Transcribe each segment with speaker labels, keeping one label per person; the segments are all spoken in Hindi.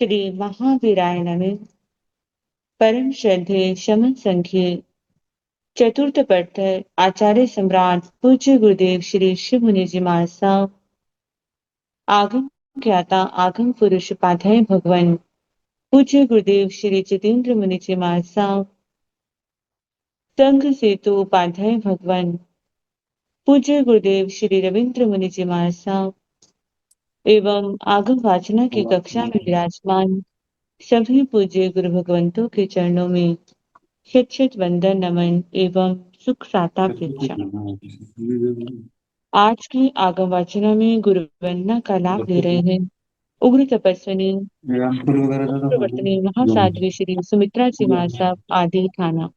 Speaker 1: श्री महावीराय नमः। परम श्रद्धे शमन संख्य चतुर्थ पट्टर आचार्य सम्राट पूज्य गुरुदेव श्री शिव मुनि जी महाराज साहब आगम ज्ञाता आगम पुरुष उपाध्याय भगवान पूज्य गुरुदेव श्री जितेंद्र मुनि जी महाराज साहब संघ सेतु उपाध्याय भगवान पूज्य गुरुदेव श्री रविंद्र मुनि जी महाराज साहब एवं आगम वाचना की कक्षा में विराजमान सभी पूज्य गुरु भगवंतों के चरणों में शत शत वंदन नमन एवं सुख साता पृच्छा। आज की आगम वाचना में गुरु वंदना का लाभ ले रहे हैं उग्र तपस्विनी प्रवर्तनी महासाध्वी श्री सुमित्रा जी महाराज साहब आदि थाना।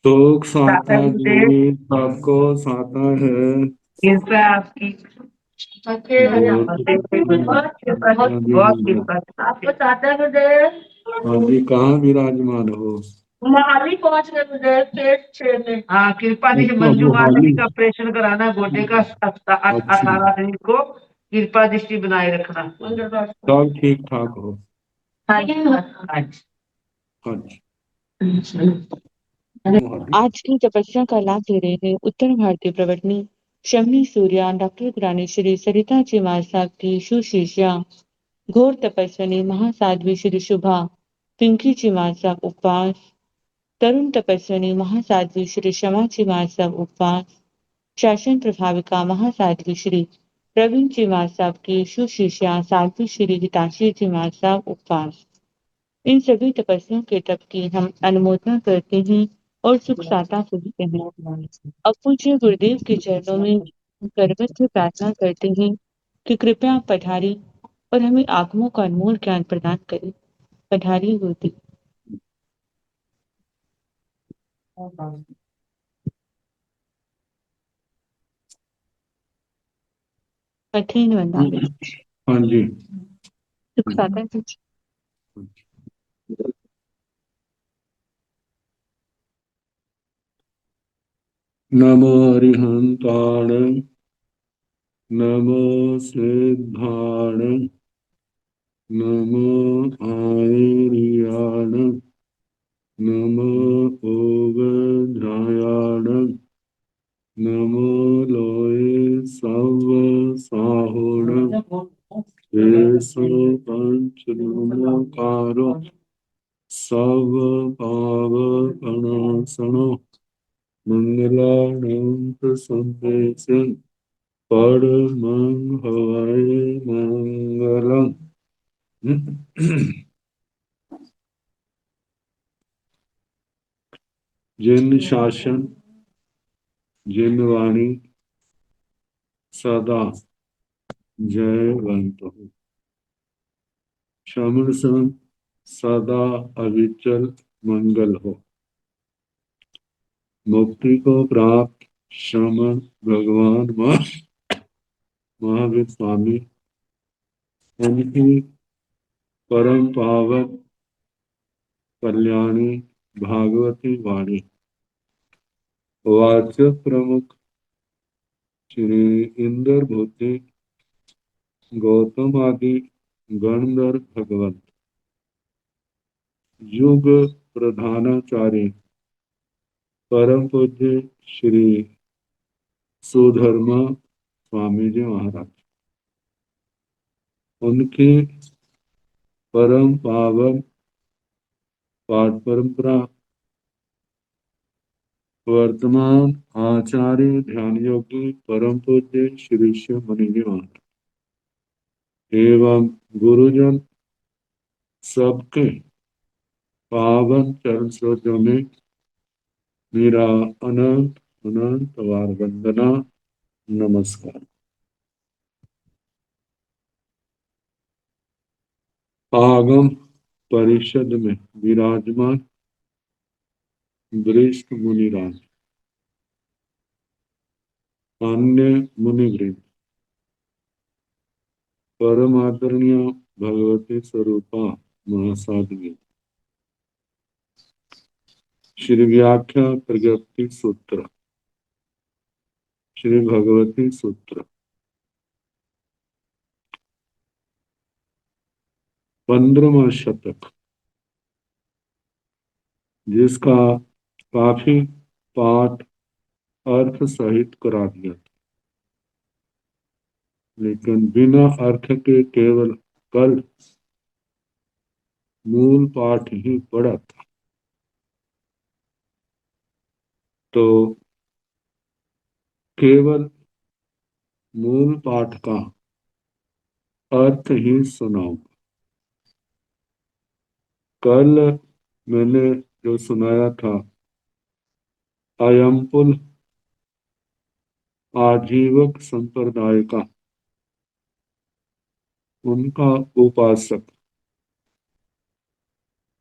Speaker 2: शोक साता जी सबको साता है।
Speaker 3: कृपा आपकी आपको चाहते हैं गुरुदेव।
Speaker 2: हाँ जी, कहाँ विराजमान हो?
Speaker 3: मोहाली पहुंच गए गुरुदेव, पेट 6 में। हाँ, कृपा जी
Speaker 2: अच्छा,
Speaker 3: मंजू माता
Speaker 2: मोहाली।
Speaker 3: जी का ऑपरेशन कराना गोटे का 18 दिन को कृपा दृष्टि बनाए रखना।
Speaker 2: सब ठीक ठाक हो?
Speaker 3: हाँ जी, हाँ जी।
Speaker 2: हाँ जी। मोहाली।
Speaker 1: आज की तपस्या का लाभ ले रहे हैं उत्तर भारतीय प्रवर्तनी शमनी सूर्या डॉक्टर पुरानी श्री सरिता जी महाराज साहब की सुशिष्या घोर तपस्विनी महासाध्वी श्री शुभा पिंकी जी महाराज साहब उपवास तरुण तपस्विनी महासाध्वी श्री शमा जी महाराज साहब उपवास शासन प्रभाविका महासाध्वी श्री प्रवीण जी महाराज साहब की सुशिष्या साध्वी श्री हिताशी जी महाराज साहब उपवास। इन सभी तपस्याओं के तप की हम अनुमोदना करते हैं और सुख साता पूजते हैं। अब पूज्य गुरुदेव के चरणों में करवत से प्रार्थना करते हैं कि कृपया पधारी और हमें आगमों का अनमोल ज्ञान प्रदान करें। पधारी गुरुदेव। कठिन वंदना
Speaker 2: हाँ जी।
Speaker 1: सुख साता पूज्य।
Speaker 2: नमो अरिहंताण, नमो सिद्धाण, नमो आर्याण, नमो ओगध्यायाण, नमो लोये सव साहुण, पंच नमोकारो सव पाव गणासनो मंगलानंत संदेश परमं हवै मंगलम्। जिन शासन जिन वाणी सदा जयवंत हो, श्रवण सन सदा अविचल मंगल हो। मुक्ति को प्राप्त श्रमण भगवान महावीर स्वामी उनकी परम पावन कल्याणी भागवती वाणी वाचक प्रमुख श्री इंद्र भूति गौतम आदि गणधर भगवंत युग प्रधानाचार्य परम पूज्य श्री सुधर्म स्वामी जी महाराज, उनकी परम पावन पाठ परंपरा वर्तमान आचार्य ध्यान योगी परम पूज्य श्री शिव मुनि जी महाराज एवं गुरुजन सबके पावन चरण स्रोतों में मेरा अनंत अनंत बार वंदना नमस्कार। आगम परिषद में विराजमान वरिष्ठ मुनिराज, अन्य मुनिवृंद, परम आदरणीय भगवती स्वरूपा महासाध्वी, श्री व्याख्या प्रज्ञप्ति सूत्र, श्री भगवती सूत्र, 15वां शतक, जिसका काफी पाठ अर्थ सहित करा दिया था, लेकिन बिना अर्थ के केवल कल मूल पाठ ही पढ़ा था। तो केवल मूल पाठ का अर्थ ही सुनाऊंगा। कल मैंने जो सुनाया था, अयमपुल आजीवक संप्रदाय का उनका उपासक,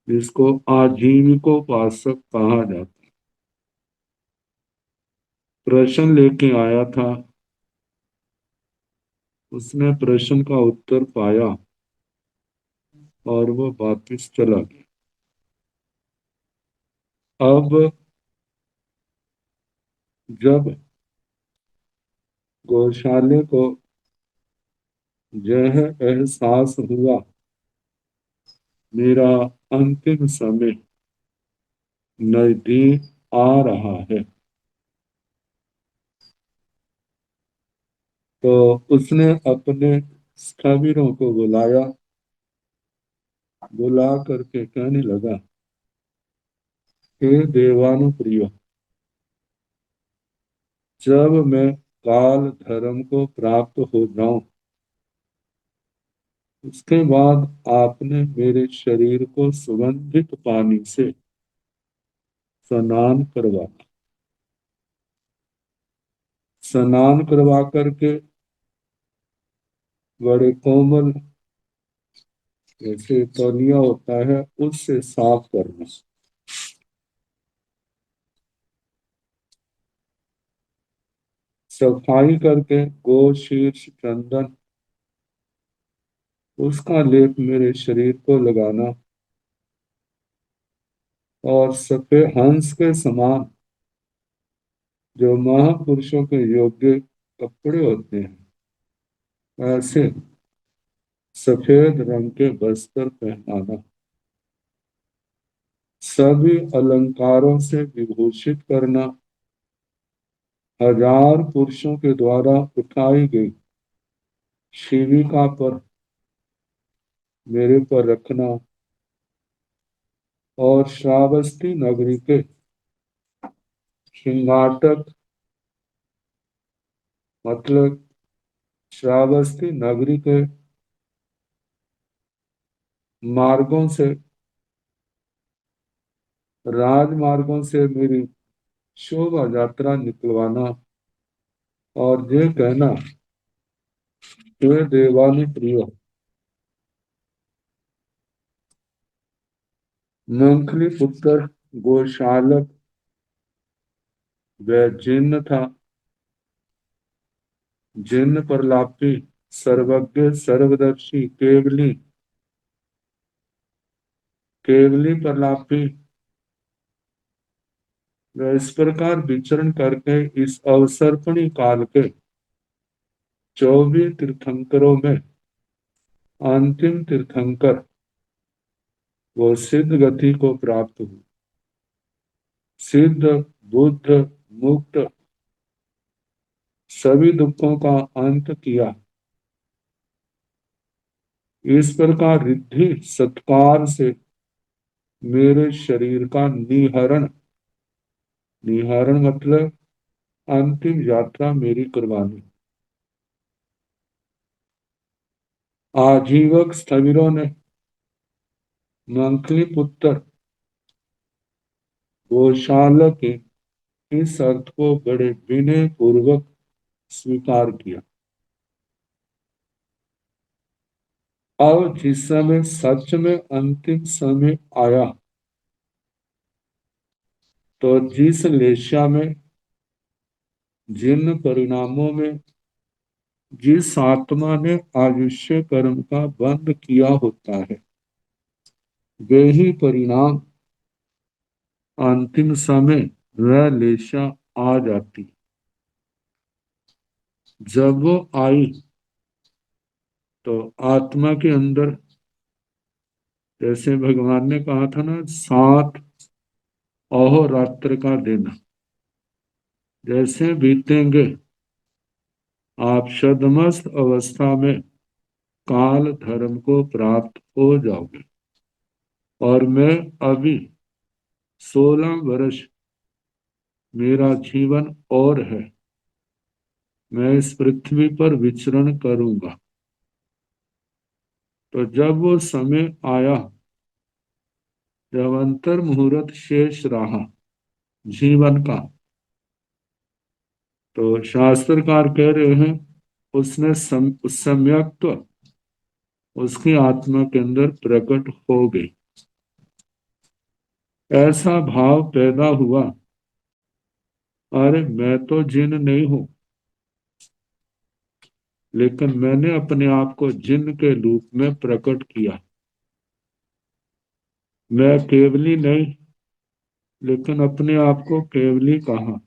Speaker 2: जिसको आजीविकोपासक कहा जाता है, प्रश्न लेके आया था। उसने प्रश्न का उत्तर पाया और वो वापिस चला गया। अब जब गौशाले को यह एहसास हुआ मेरा अंतिम समय नजदीक आ रहा है, तो उसने अपने स्थविरों को बुलाया। बुला करके कहने लगा, हे देवानुप्रिय, जब मैं काल धर्म को प्राप्त हो जाऊं, उसके बाद आपने मेरे शरीर को सुगंधित पानी से स्नान करवा, स्नान करवा करके बड़े कोमल जैसे तौलिया होता है उससे साफ करना, सफाई करके गो शीर्ष चंदन उसका लेप मेरे शरीर को लगाना, और सफेद हंस के समान जो महापुरुषों के योग्य कपड़े होते हैं ऐसे सफेद रंग के वस्त्र पहनाना, सभी अलंकारों से विभूषित करना, 1000 पुरुषों के द्वारा उठाई गई शिविका पर मेरे पर रखना, और श्रावस्ती नगरी के सिंहाटक मतलब श्रावस्ती नगरी के मार्गों से, राजमार्गों से मेरी शोभा यात्रा निकलवाना, और ये कहना, हे देवानी प्रिय, मंखली पुत्र गोशालक वह जिन्न था, जिन्न प्रलापी सर्वज्ञ सर्वदर्शी केवली, केवली प्रलापी वह इस प्रकार विचरण करके इस अवसर्पणी काल के 24 तीर्थंकरों में अंतिम तीर्थंकर वो सिद्ध गति को प्राप्त हुए। सिद्ध, बुद्ध, मुक्त सभी दुखों का अंत किया। इस प्रकार रिद्धि सत्कार से मेरे शरीर का निहरण, निहरण मतलब अंतिम यात्रा मेरी करवानी। आजीवक स्थविरों ने मंथली पुत्र गोशाला के इस अर्थ को बड़े विनय पूर्वक स्वीकार किया। अब जिस समय सच में अंतिम समय आया तो जिस लेशा में, जिन परिणामों में, जिस आत्मा ने आयुष्य कर्म का बंध किया होता है, वे ही परिणाम अंतिम समय वह लेशा आ जाती। जब वो आई तो आत्मा के अंदर, जैसे भगवान ने कहा था ना, 7 अहोरात्र का दिन जैसे बीतेंगे आप शदमस्त अवस्था में काल धर्म को प्राप्त हो जाओगे। और मैं अभी 16 वर्ष मेरा जीवन और है, मैं इस पृथ्वी पर विचरण करूंगा। तो जब वो समय आया, जब अंतर मुहूर्त शेष रहा जीवन का, तो शास्त्रकार कह रहे हैं उसने उस सम्यक्त्व उसकी आत्मा के अंदर प्रकट हो गई। ऐसा भाव पैदा हुआ, अरे मैं तो जिन नहीं हूं, लेकिन मैंने अपने आप को जिन के रूप में प्रकट किया। मैं केवली नहीं, लेकिन अपने आप को केवली कहा।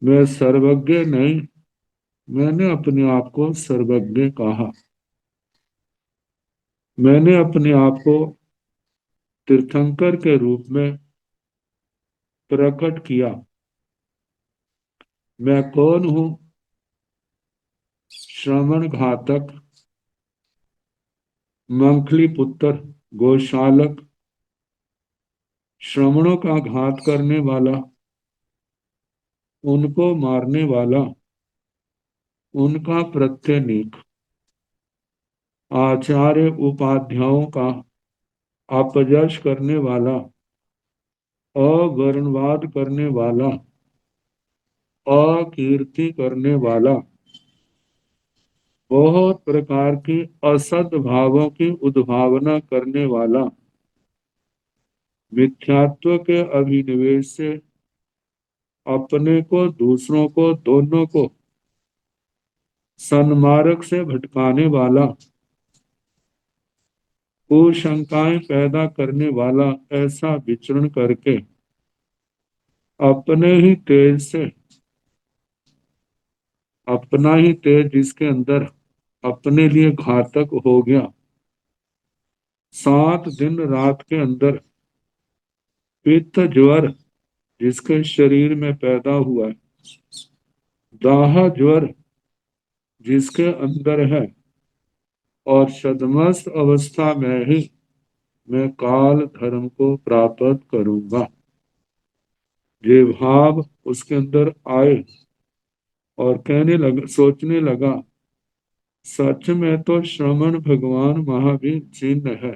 Speaker 2: मैं सर्वज्ञ नहीं, मैंने अपने आप को सर्वज्ञ कहा। मैंने अपने आप को तीर्थंकर के रूप में प्रकट किया। मैं कौन हूं? श्रवण घातक, मंखली पुत्र, गोशालक, श्रमणों का घात करने वाला, उनको मारने वाला, उनका प्रत्यनीक, आचार्य उपाध्यायों का अपयश करने वाला, अवर्णवाद करने वाला, अकीर्ति करने वाला, बहुत प्रकार की असद भावों की उद्भावना करने वाला, मिथ्यात्व के अभिनिवेश से अपने को, दूसरों को, दोनों को सन्मार्ग से भटकाने वाला, कुशंकाएं पैदा करने वाला, ऐसा विचरण करके अपने ही तेज से, अपना ही तेज जिसके अंदर अपने लिए घातक हो गया, 7 दिन रात के अंदर पित्त ज्वर जिसके शरीर में पैदा हुआ है, दाह ज्वर जिसके अंदर है, और शदमस्त अवस्था में ही मैं काल धर्म को प्राप्त करूंगा। ये भाव उसके अंदर आए और कहने लगा, सोचने लगा, सच में तो श्रमण भगवान महावीर जिन है,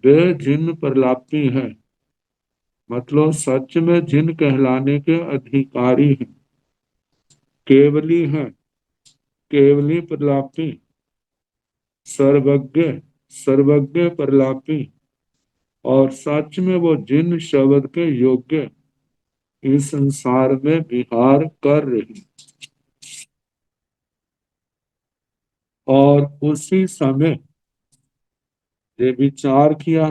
Speaker 2: वे जिन प्रलापी है, मतलब सच में जिन कहलाने के अधिकारी हैं, केवली हैं, केवली प्रलापी, सर्वज्ञ, सर्वज्ञ प्रलापी, और सच में वो जिन शब्द के योग्य इस संसार में विहार कर रही। और उसी समय ये विचार किया,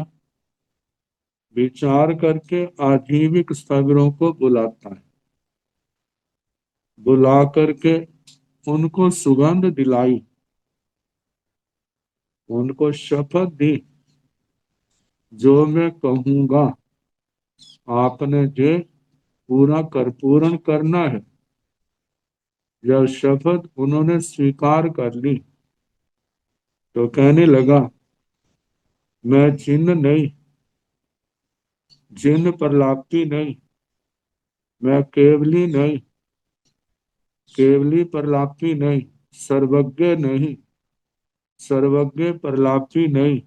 Speaker 2: विचार करके आजीविक स्थविरों को बुलाता है, बुला करके उनको सुगंध दिलाई, उनको शपथ दी, जो मैं कहूंगा आपने जे पूर्ण करना है। जब शपथ उन्होंने स्वीकार कर ली तो कहने लगा, मैं चिन्ह नहीं, जिन प्रलाप्ति नहीं, मैं केवली नहीं, केवली प्रलाप्ति नहीं, सर्वज्ञ नहीं, सर्वज्ञ प्रलाप्ति नहीं।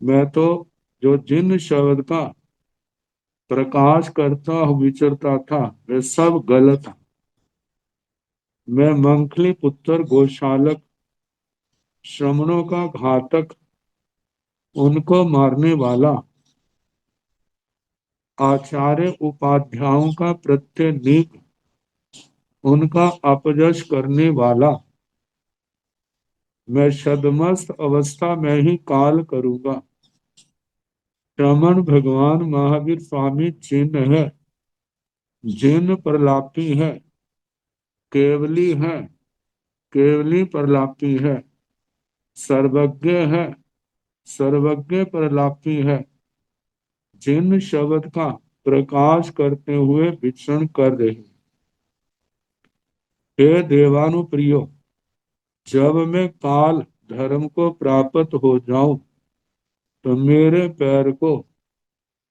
Speaker 2: मैं तो जो जिन शब्द का प्रकाश करता विचरता था वे सब गलत। मैं मंखली पुत्र गोशालक, श्रमणों का घातक, उनको मारने वाला, आचार्य उपाध्यायों का प्रत्यनीक, उनका अपजश करने वाला, मैं छद्मस्त अवस्था में ही काल करूंगा। रमन भगवान महावीर स्वामी चिन्ह है, जिन प्रलापी है, केवली है, केवली प्रलापी है, सर्वज्ञ है, सर्वज्ञ प्रलापी है, जिन शब्द का प्रकाश करते हुए विचरण कर रहे। हे देवानुप्रियो, जब मैं काल धर्म को प्राप्त हो जाऊं तो मेरे पैर को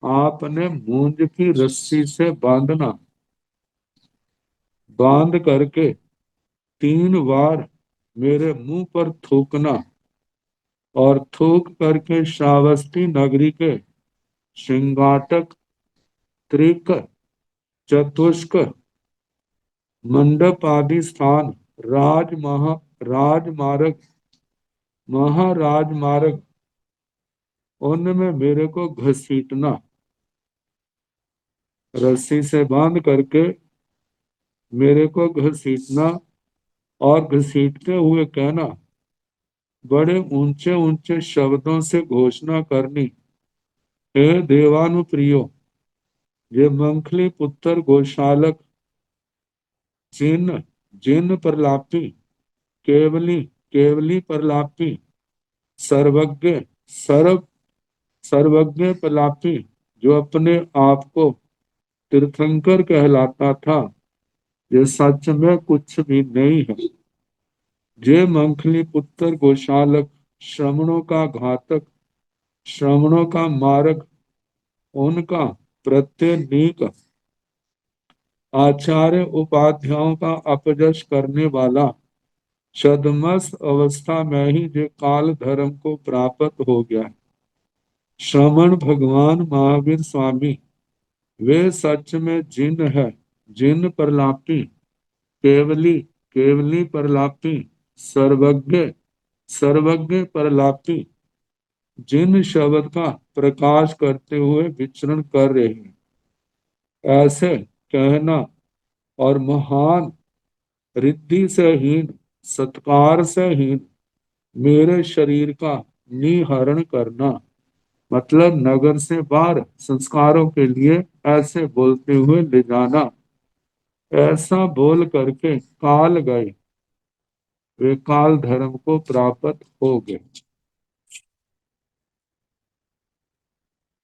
Speaker 2: आपने मूंज की रस्सी से बांधना, बांध करके 3 बार मेरे मुंह पर थूकना और थूक करके श्रावस्ती नगरी के सिंगाटक, त्रिक, चतुष्क, मंडप आदि स्थान, राजमार्ग, महाराजमार्ग, उनमें मेरे को घसीटना, रस्सी से बांध करके मेरे को घसीटना और घसीटते हुए कहना, बड़े ऊंचे ऊंचे शब्दों से घोषणा करनी, हे देवानुप्रियो, ये मंखली पुत्र गोशालक, जिन जिन प्रलापी, केवली केवली प्रलापी, सर्वज्ञ सर्व सर्वज्ञ प्रलापी, जो अपने आप को तीर्थंकर कहलाता था, ये सच में कुछ भी नहीं है। जे मंखली पुत्र गोशालक, श्रमणों का घातक, श्रमणों का मारक, उनका प्रत्यनीक, आचार्य उपाध्यायों का अपजश करने वाला, छद्मस्त अवस्था में ही जो काल धर्म को प्राप्त हो गया। श्रमण भगवान महावीर स्वामी वे सच में जिन है, जिन प्रलापी, केवली केवली प्रलापी, सर्वज्ञ सर्वज्ञ प्रलापी, जिन शब्द का प्रकाश करते हुए विचरण कर रहे हैं। ऐसे कहना और महान रिद्धि से हीन, सत्कार से हीन मेरे शरीर का निहरण करना, मतलब नगर से बाहर संस्कारों के लिए ऐसे बोलते हुए ले जाना। ऐसा बोल करके काल गए, वे काल धर्म को प्राप्त हो गए।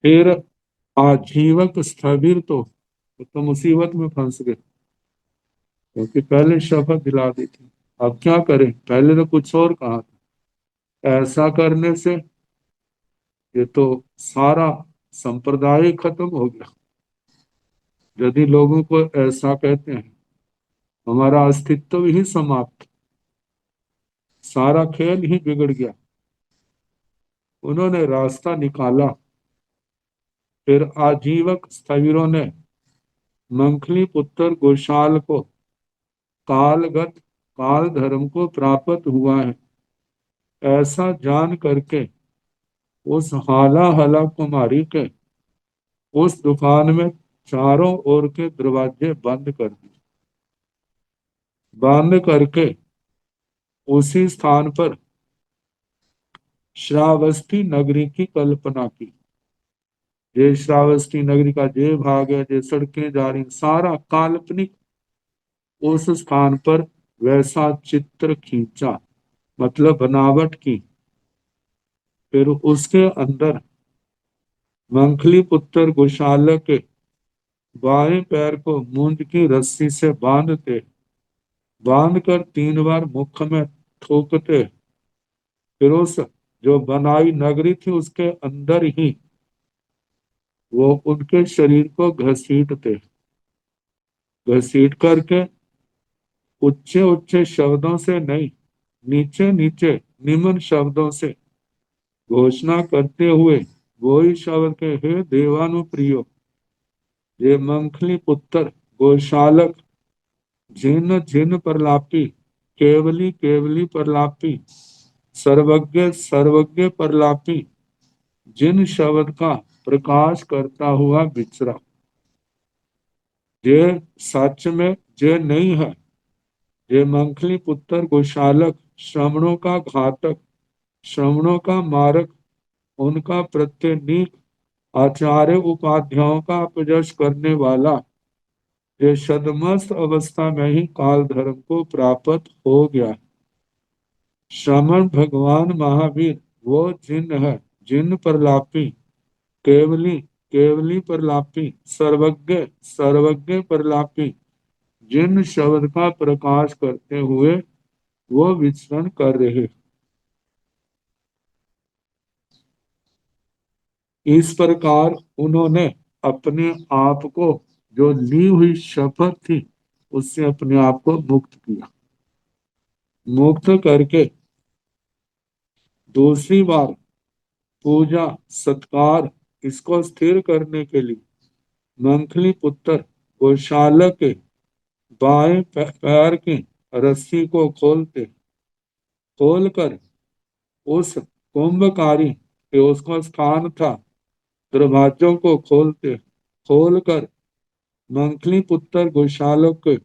Speaker 2: फिर आजीवक स्थविर तो मुसीबत में फंस गए, क्योंकि पहले शपथ दिला दी थी। अब क्या करें, पहले तो कुछ और कहा था। ऐसा करने से ये तो सारा संप्रदाय खत्म हो गया। यदि लोगों को ऐसा कहते हैं, हमारा अस्तित्व ही समाप्त, सारा खेल ही बिगड़ गया। उन्होंने रास्ता निकाला। फिर आजीवक स्थविरों ने मंखली पुत्र गोशाल को कालगत, काल धर्म को प्राप्त हुआ है ऐसा जान करके उस हाला हला कुमारी के उस दुकान में चारों ओर के दरवाजे बंद कर दिए। बंद करके उसी स्थान पर श्रावस्ती नगरी की कल्पना की। ये श्रावस्ती नगरी का जे भाग है, जे सड़कें जा रही, सारा काल्पनिक उस स्थान पर वैसा चित्र खींचा, मतलब बनावट की। फिर उसके अंदर मंखली पुत्र गोशाला के बाएं पैर को मूंज की रस्सी से बांधकर 3 बार मुख में थूकते। फिर उस जो बनाई नगरी थी उसके अंदर ही वो उनके शरीर को घसीटते। घसीट करके ऊंचे ऊंचे शब्दों से नहीं, नीचे नीचे निम्न शब्दों से घोषणा करते हुए वो ही शब्द के, हे देवानुप्रियो, ये मंखली पुत्र गोशालक, जिन जिन प्रलापी, केवली केवली प्रलापी, सर्वज्ञ सर्वज्ञ प्रलापी, जिन शब्द का प्रकाश करता हुआ विचरा, जे सच में जे नहीं है, जे मंखली पुत्र गोशालक, श्रमणों का घातक, श्रमणों का मारक, उनका प्रत्यनीक, आचार्य उपाध्यायों का अपजश करने वाला, ये सदमस्त अवस्था में ही काल धर्म को प्राप्त हो गया। श्रमण भगवान महावीर वो जिन है, जिन प्रलापी, केवली केवली प्रलापी, सर्वज्ञ सर्वज्ञ प्रलापी, जिन शब्द का प्रकाश करते हुए वो विचरण कर रहे। इस प्रकार उन्होंने अपने आप को, जो ली हुई शपथ थी, उससे अपने आप को मुक्त किया। मुक्त करके दूसरी बार पूजा सत्कार इसको स्थिर करने के लिए मंखली पुत्र गोशाला के बाएं पैर की रस्सी को खोलकर उस कुंभकारी के उसका स्थान था दरवाजों को खोलकर मंखली पुत्र गोशालों के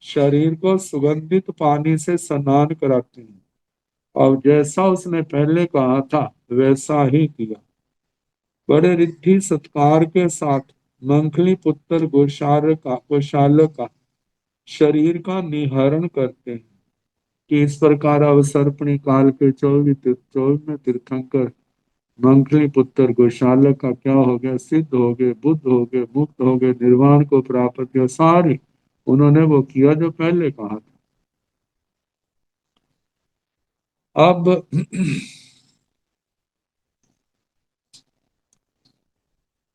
Speaker 2: शरीर को सुगंधित पानी से स्नान कराते हैं। और जैसा उसने पहले कहा था वैसा ही किया। बड़े रिद्धि सत्कार के साथ मंखली पुत्र गोशाला का शरीर का निहरण करते हैं कि इस प्रकार अवसर्पणी काल के 24वें तीर्थंकर मंखली पुत्र गोशाला का क्या हो गया, सिद्ध हो गए, बुद्ध हो गए, मुक्त हो गए, निर्वाण को प्राप्त किया। सारी उन्होंने वो किया जो पहले कहा था। अब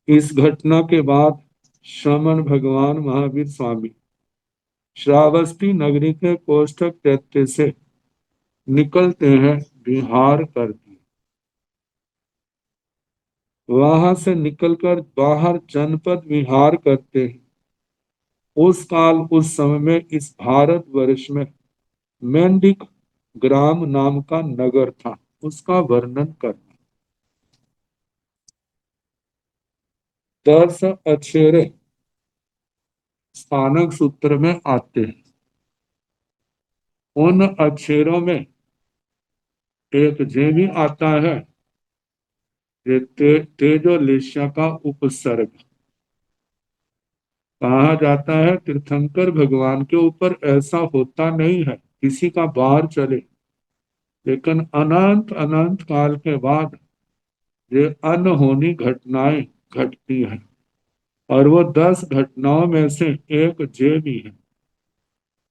Speaker 2: इस घटना के बाद श्रमण भगवान महावीर स्वामी श्रावस्ती नगरी के कोष्ठक दैत्य से निकलते हैं विहार करके। वहां से निकलकर बाहर जनपद विहार करते हैं। उस काल उस समय में इस भारत वर्ष में मेंढक ग्राम नाम का नगर था, उसका वर्णन करना। 10 अक्षरे स्थानक सूत्र में आते हैं। उन अक्षरों में एक जे भी आता है, तेजोलेश्या का उपसर्ग। कहा जाता है तीर्थंकर भगवान के ऊपर ऐसा होता नहीं है किसी का बार चले, लेकिन अनंत अनंत काल के बाद ये अनहोनी घटनाएं घटती हैं, और वो 10 घटनाओं में से एक जे भी है।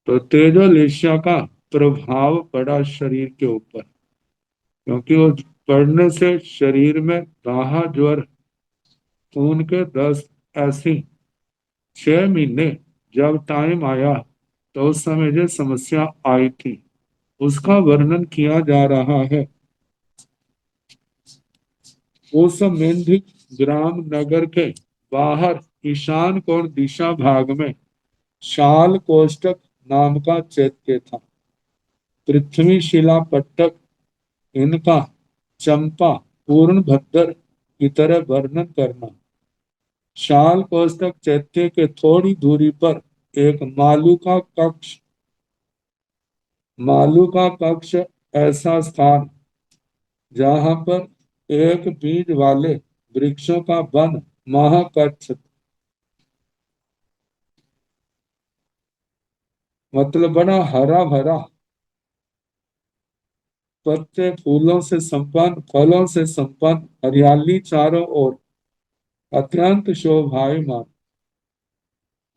Speaker 2: तो तेजोलेश्या का प्रभाव पड़ा शरीर के ऊपर, क्योंकि वो पढ़ने से शरीर में दाहा, ज्वर, खून के 10 ऐसी 6 महीने जब टाइम आया तो उस समय जो समस्या आई थी उसका वर्णन किया जा रहा है। उस मेंढक ग्राम नगर के बाहर ईशान कोण दिशा भाग में शाल कोष्टक नाम का चैत्य था। पृथ्वी शिला पट्टक इनका चंपा पूर्ण भद्र की तरह वर्णन करना। शाल कोष्टक चैत्य के थोड़ी दूरी पर एक मालू का कक्ष ऐसा स्थान जहां पर एक बीज वाले वृक्षों का वन महाकक्ष, मतलब बड़ा हरा भरा, पत्ते फूलों से संपन्न, फलों से संपन्न, हरियाली चारों ओर, अत्यंत शोभायमान।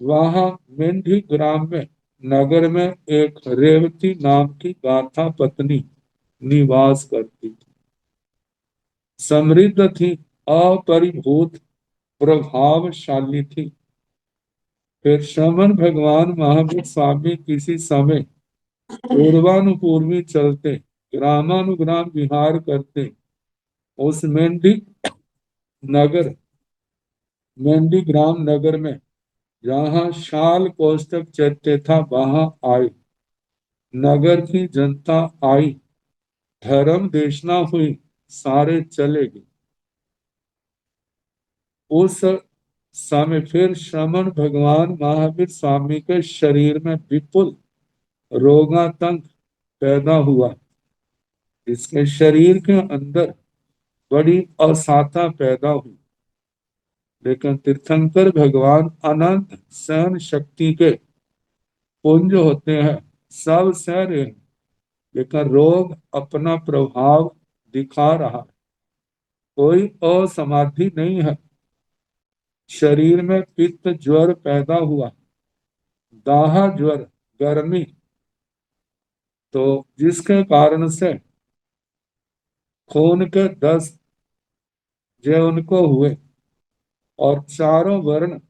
Speaker 2: वहां मेंढी ग्राम में नगर में एक रेवती नाम की गाथा पत्नी निवास करती थी। समृद्ध थी, अपरिभूत, प्रभावशाली थी। फिर श्रमण भगवान महावीर स्वामी किसी समय पूर्वानुपूर्वी चलते, ग्रामानुग्राम विहार करते उस नगर मेंढी ग्राम नगर में जहाँ शाल कोष्ठक चैत्य था वहां आए। नगर की जनता आई, धर्म देशना हुई, सारे चले गए। उस समय फिर श्रमण भगवान महावीर स्वामी के शरीर में विपुल रोगातंक पैदा हुआ। इसके शरीर के अंदर बड़ी असाता पैदा हुई। लेकिन तीर्थंकर भगवान अनंत सहन शक्ति के पुंज होते हैं, सब सह रहे हैं, लेकिन रोग अपना प्रभाव दिखा रहा है। कोई असमाधि नहीं है। शरीर में पित्त ज्वर पैदा हुआ, दाह ज्वर, गर्मी, तो जिसके कारण से खून के दस्त जो उनको हुए और चारों वर्ण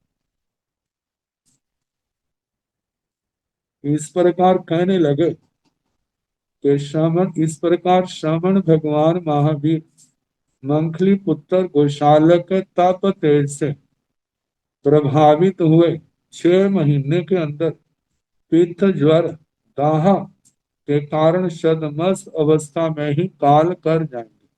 Speaker 2: इस प्रकार कहने लगे कि श्रमण, इस प्रकार श्रमण भगवान महावीर मंखली पुत्र गोशालक के तप तेज से प्रभावित हुए। 6 महीने के अंदर पित्त ज्वर दाह के कारण शदमस्त अवस्था में ही काल कर जाएंगे,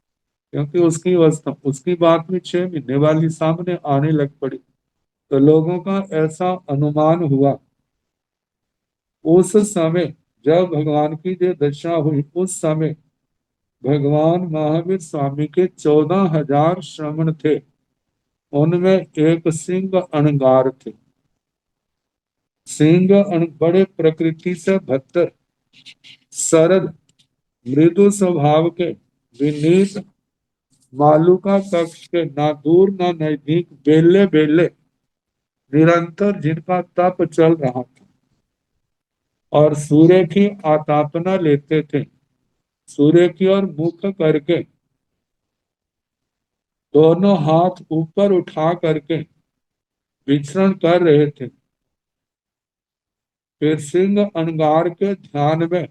Speaker 2: क्योंकि उसकी अवस्था, उसकी बात में 6 महीने वाली सामने आने लग पड़ी। तो लोगों का ऐसा अनुमान हुआ। उस समय जब भगवान की जो दशा हुई, उस समय भगवान महावीर स्वामी के 14,000 श्रमण थे। उनमें एक सिंह अणगार थे। बड़े प्रकृति से भद्र, सरल, मृदु स्वभाव के, विनीत, मालूका कक्ष के, ना दूर ना नजदीक, बेले बेले निरंतर जिनका तप चल रहा था और सूर्य की आतापना लेते थे। सूर्य की ओर मुख करके दोनों हाथ ऊपर उठा करके विचरण कर रहे थे। फिर सिंह अणगार के ध्यान में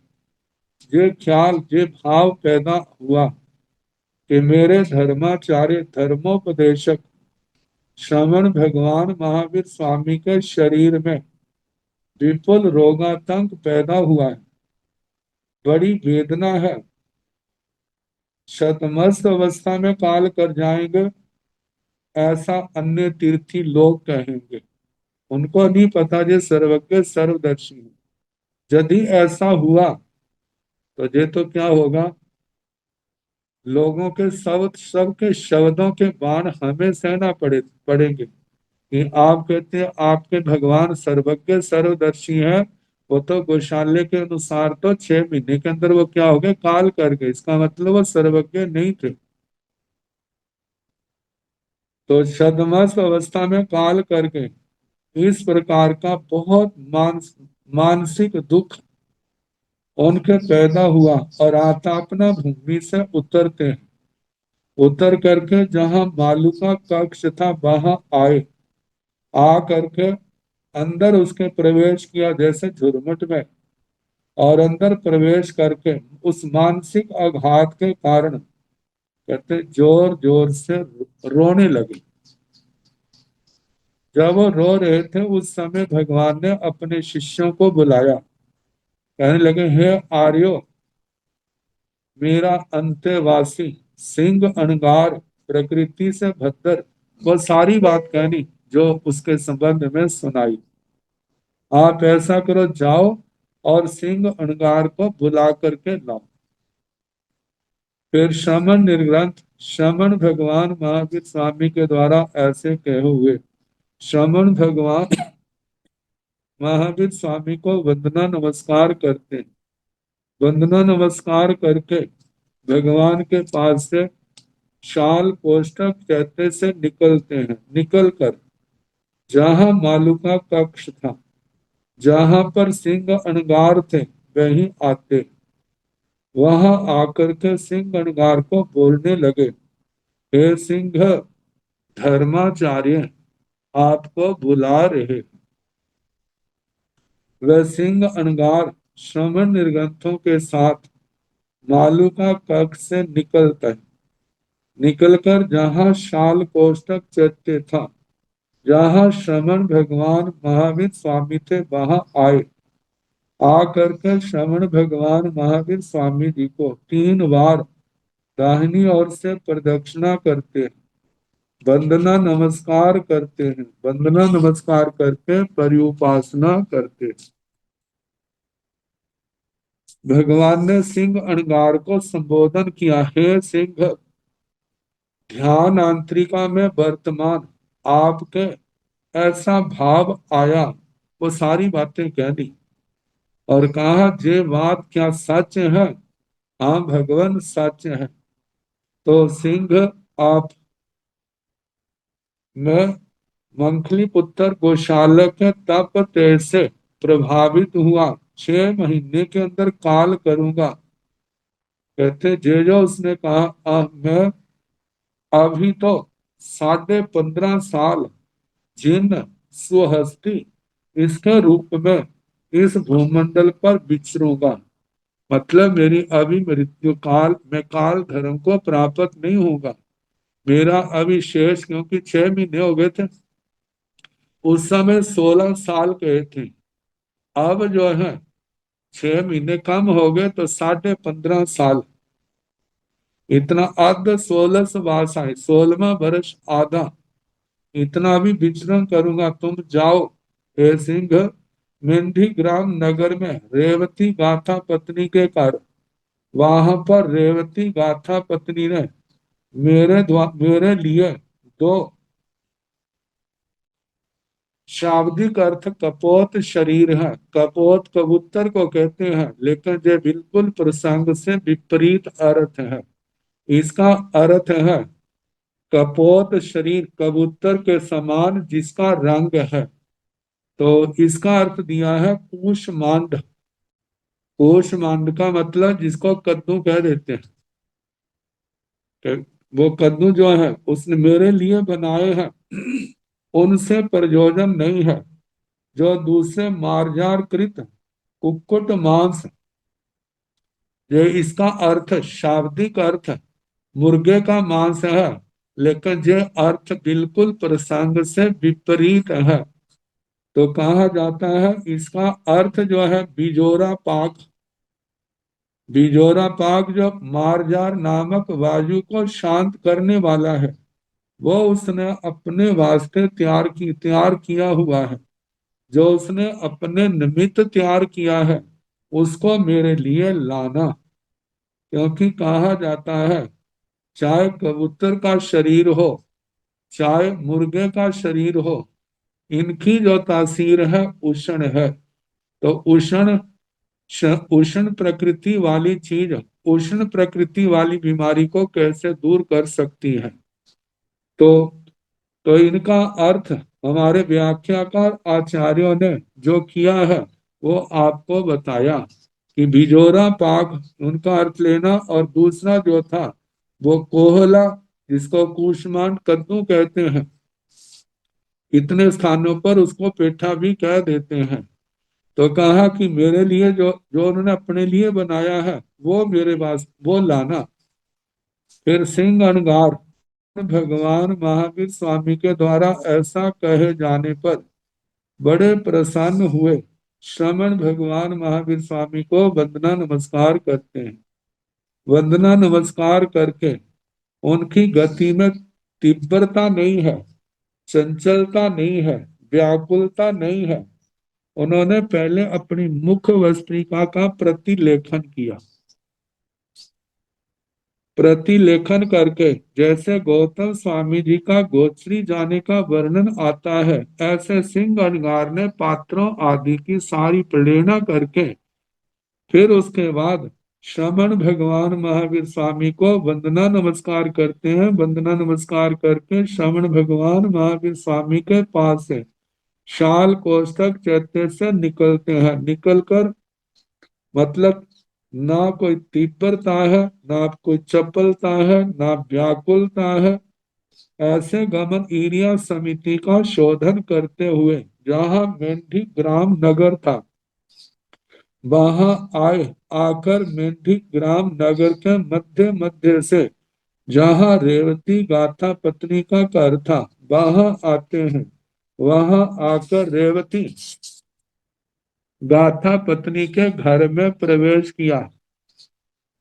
Speaker 2: ये ख्याल, ये भाव पैदा हुआ कि मेरे धर्माचार्य, धर्मोपदेशक श्रवण भगवान महावीर स्वामी के शरीर में विपुल रोगातंक पैदा हुआ है, बड़ी वेदना है, शतमस्त अवस्था में काल कर जाएंगे, ऐसा अन्य तीर्थी लोग कहेंगे। उनको नहीं पता ये सर्वज्ञ सर्वदर्शी है। यदि ऐसा हुआ तो ये तो क्या होगा, लोगों के सबके शब्दों के बाण हमें सहना पड़ेंगे कि आप कहते हैं आपके भगवान सर्वज्ञ सर्वदर्शी है, वो तो गौशाले के अनुसार तो 6 महीने के अंदर वो क्या हो गए, काल कर गए। इसका मतलब वो सर्वज्ञ नहीं थे। तो छद्मस अवस्था में काल कर गए। इस प्रकार का बहुत मानसिक दुख उनके पैदा हुआ और आतापना भूमि से उतरते हैं। उतर करके जहां मालूका कक्ष था वहां आए। आ करके अंदर उसके प्रवेश किया जैसे झुरमुट में, और अंदर प्रवेश करके उस मानसिक आघात के कारण कहते जोर जोर से रोने लगे। जब वो रो रहे थे उस समय भगवान ने अपने शिष्यों को बुलाया। कहने लगे, हे आर्यो, मेरा अंत्यवासी सिंह अणगार, प्रकृति से भद्र, वो सारी बात कहनी जो उसके संबंध में सुनाई। आप ऐसा करो, जाओ और सिंह अणगार को बुला करके लाओ। फिर श्रमण निर्ग्रंथ श्रमण भगवान महावीर स्वामी के द्वारा ऐसे कहे हुए। श्रमण भगवान महावीर स्वामी को वंदना नमस्कार करते, वंदना नमस्कार करके भगवान के पास से शाल कोष्ठक चैत्य से निकलते हैं, निकलकर जहां मालूका कक्ष था, जहां पर सिंह अणगार थे, वहीं आते। वहां आकर के सिंह अणगार को बोलने लगे, हे सिंह धर्माचार्य आपको बुला रहे। वह सिंह अणगार श्रमण निर्ग्रंथों के साथ मालूका कक्ष से निकलता है, निकलकर जहां शाल कोष्ठक चैत्य था, जहां श्रमण भगवान महावीर स्वामी थे, वहां आए। आकर के श्रमण भगवान महावीर स्वामी जी को 3 बार दाहिनी ओर से प्रदक्षिणा करते हैं, वंदना नमस्कार करते हैं, वंदना नमस्कार करके पर्युपासना करते हैं। भगवान ने सिंह अणगार को संबोधन किया, हे सिंह ध्यान आंतरिका में वर्तमान आपके ऐसा भाव आया, वो सारी बातें कह दी और कहा जे बात क्या सच है, हाँ भगवान सच है। तो सिंह आप मैं मंथली पुत्र गोशालक के तप तेज से प्रभावित हुआ, 6 महीने के अंदर काल करूंगा। कहते जे जो उसने कहा मैं अभी तो 15.5 साल जिन स्वहस्ती इसके रूप में इस भूमंडल पर विचरूंगा, मतलब मेरी अभी मृत्यु काल में काल धर्म को प्राप्त नहीं होगा। मेरा अभी शेष, क्योंकि 6 महीने हो गए थे, उस समय 16 साल के थे, अब जो है 6 महीने कम हो गए तो 15.5 साल, इतना अर्ध 16 16वां वर्ष आधा, इतना भी विचरण करूंगा। तुम जाओ हे सिंह मेंढी ग्राम नगर में रेवती गाथा पत्नी के घर, वहां पर रेवती गाथा पत्नी ने मेरे लिए 2 शाब्दिक अर्थ कपोत शरीर है। कपोत कबूतर को कहते हैं, लेकिन ये बिल्कुल प्रसंग से विपरीत अर्थ है। इसका अर्थ है कपोत शरीर कबूतर के समान जिसका रंग है। तो इसका अर्थ दिया है कूष्मांड। कूष्मांड का मतलब जिसको कद्दू कह देते हैं, वो कद्दू जो है उसने मेरे लिए बनाए हैं, उनसे प्रयोजन नहीं है। जो दूसरे मार्जार कृत कुक्कुट मांस, ये इसका अर्थ शाब्दिक अर्थ मुर्गे का मांस है, लेकिन ये अर्थ बिल्कुल प्रसंग से विपरीत है। तो कहा जाता है इसका अर्थ जो है बिजोरा पाक। बिजोरा पाक जो मारजार नामक वायु को शांत करने वाला है, वो उसने अपने वास्ते तैयार किया हुआ है। जो उसने अपने निमित्त तैयार किया है, उसको मेरे लिए लाना। क्योंकि कहा जाता है चाहे कबूतर का शरीर हो, चाहे मुर्गे का शरीर हो, इनकी जो तासीर है उष्ण है। तो उष्ण प्रकृति वाली चीज उष्ण प्रकृति वाली बीमारी को कैसे दूर कर सकती है। तो तो इनका अर्थ हमारे व्याख्याकार आचार्यों ने जो किया है वो आपको बताया कि बिजोरा पाक उनका अर्थ लेना, और दूसरा जो था वो कोहला, जिसको कुष्मांड कद्दू कहते हैं, इतने स्थानों पर उसको पेठा भी कह देते हैं। तो कहा कि मेरे लिए जो जो उन्होंने अपने लिए बनाया है वो मेरे पास वो लाना। फिर सिंह अणगार भगवान महावीर स्वामी के द्वारा ऐसा कहे जाने पर बड़े प्रसन्न हुए। श्रमण भगवान महावीर स्वामी को वंदना नमस्कार करते हैं। वंदना नमस्कार करके उनकी गति में तीव्रता नहीं है, चंचलता नहीं है, व्याकुलता नहीं है। उन्होंने पहले अपनी मुख वस्त्रिका का प्रतिलेखन किया। प्रतिलेखन करके जैसे गौतम स्वामी जी का गोचरी जाने का वर्णन आता है, ऐसे सिंह अणगार ने पात्रों आदि की सारी प्रेरणा करके फिर उसके बाद श्रमण भगवान महावीर स्वामी को वंदना नमस्कार करते हैं। वंदना नमस्कार करके श्रमण भगवान महावीर स्वामी के पास से शाल कोष्ठक चैत्य से निकलते हैं। निकलकर मतलब ना कोई तीव्रता है, ना कोई चपलता है, ना व्याकुलता है। ऐसे गमन ईरिया समिति का शोधन करते हुए जहां मेंढी ग्राम नगर था, वहां आकर मेंढी ग्राम नगर के मध्य मध्य से जहां रेवती गाथा पत्नी का घर था, वहां आते हैं। वहां आकर रेवती गाथा पत्नी के घर में प्रवेश किया।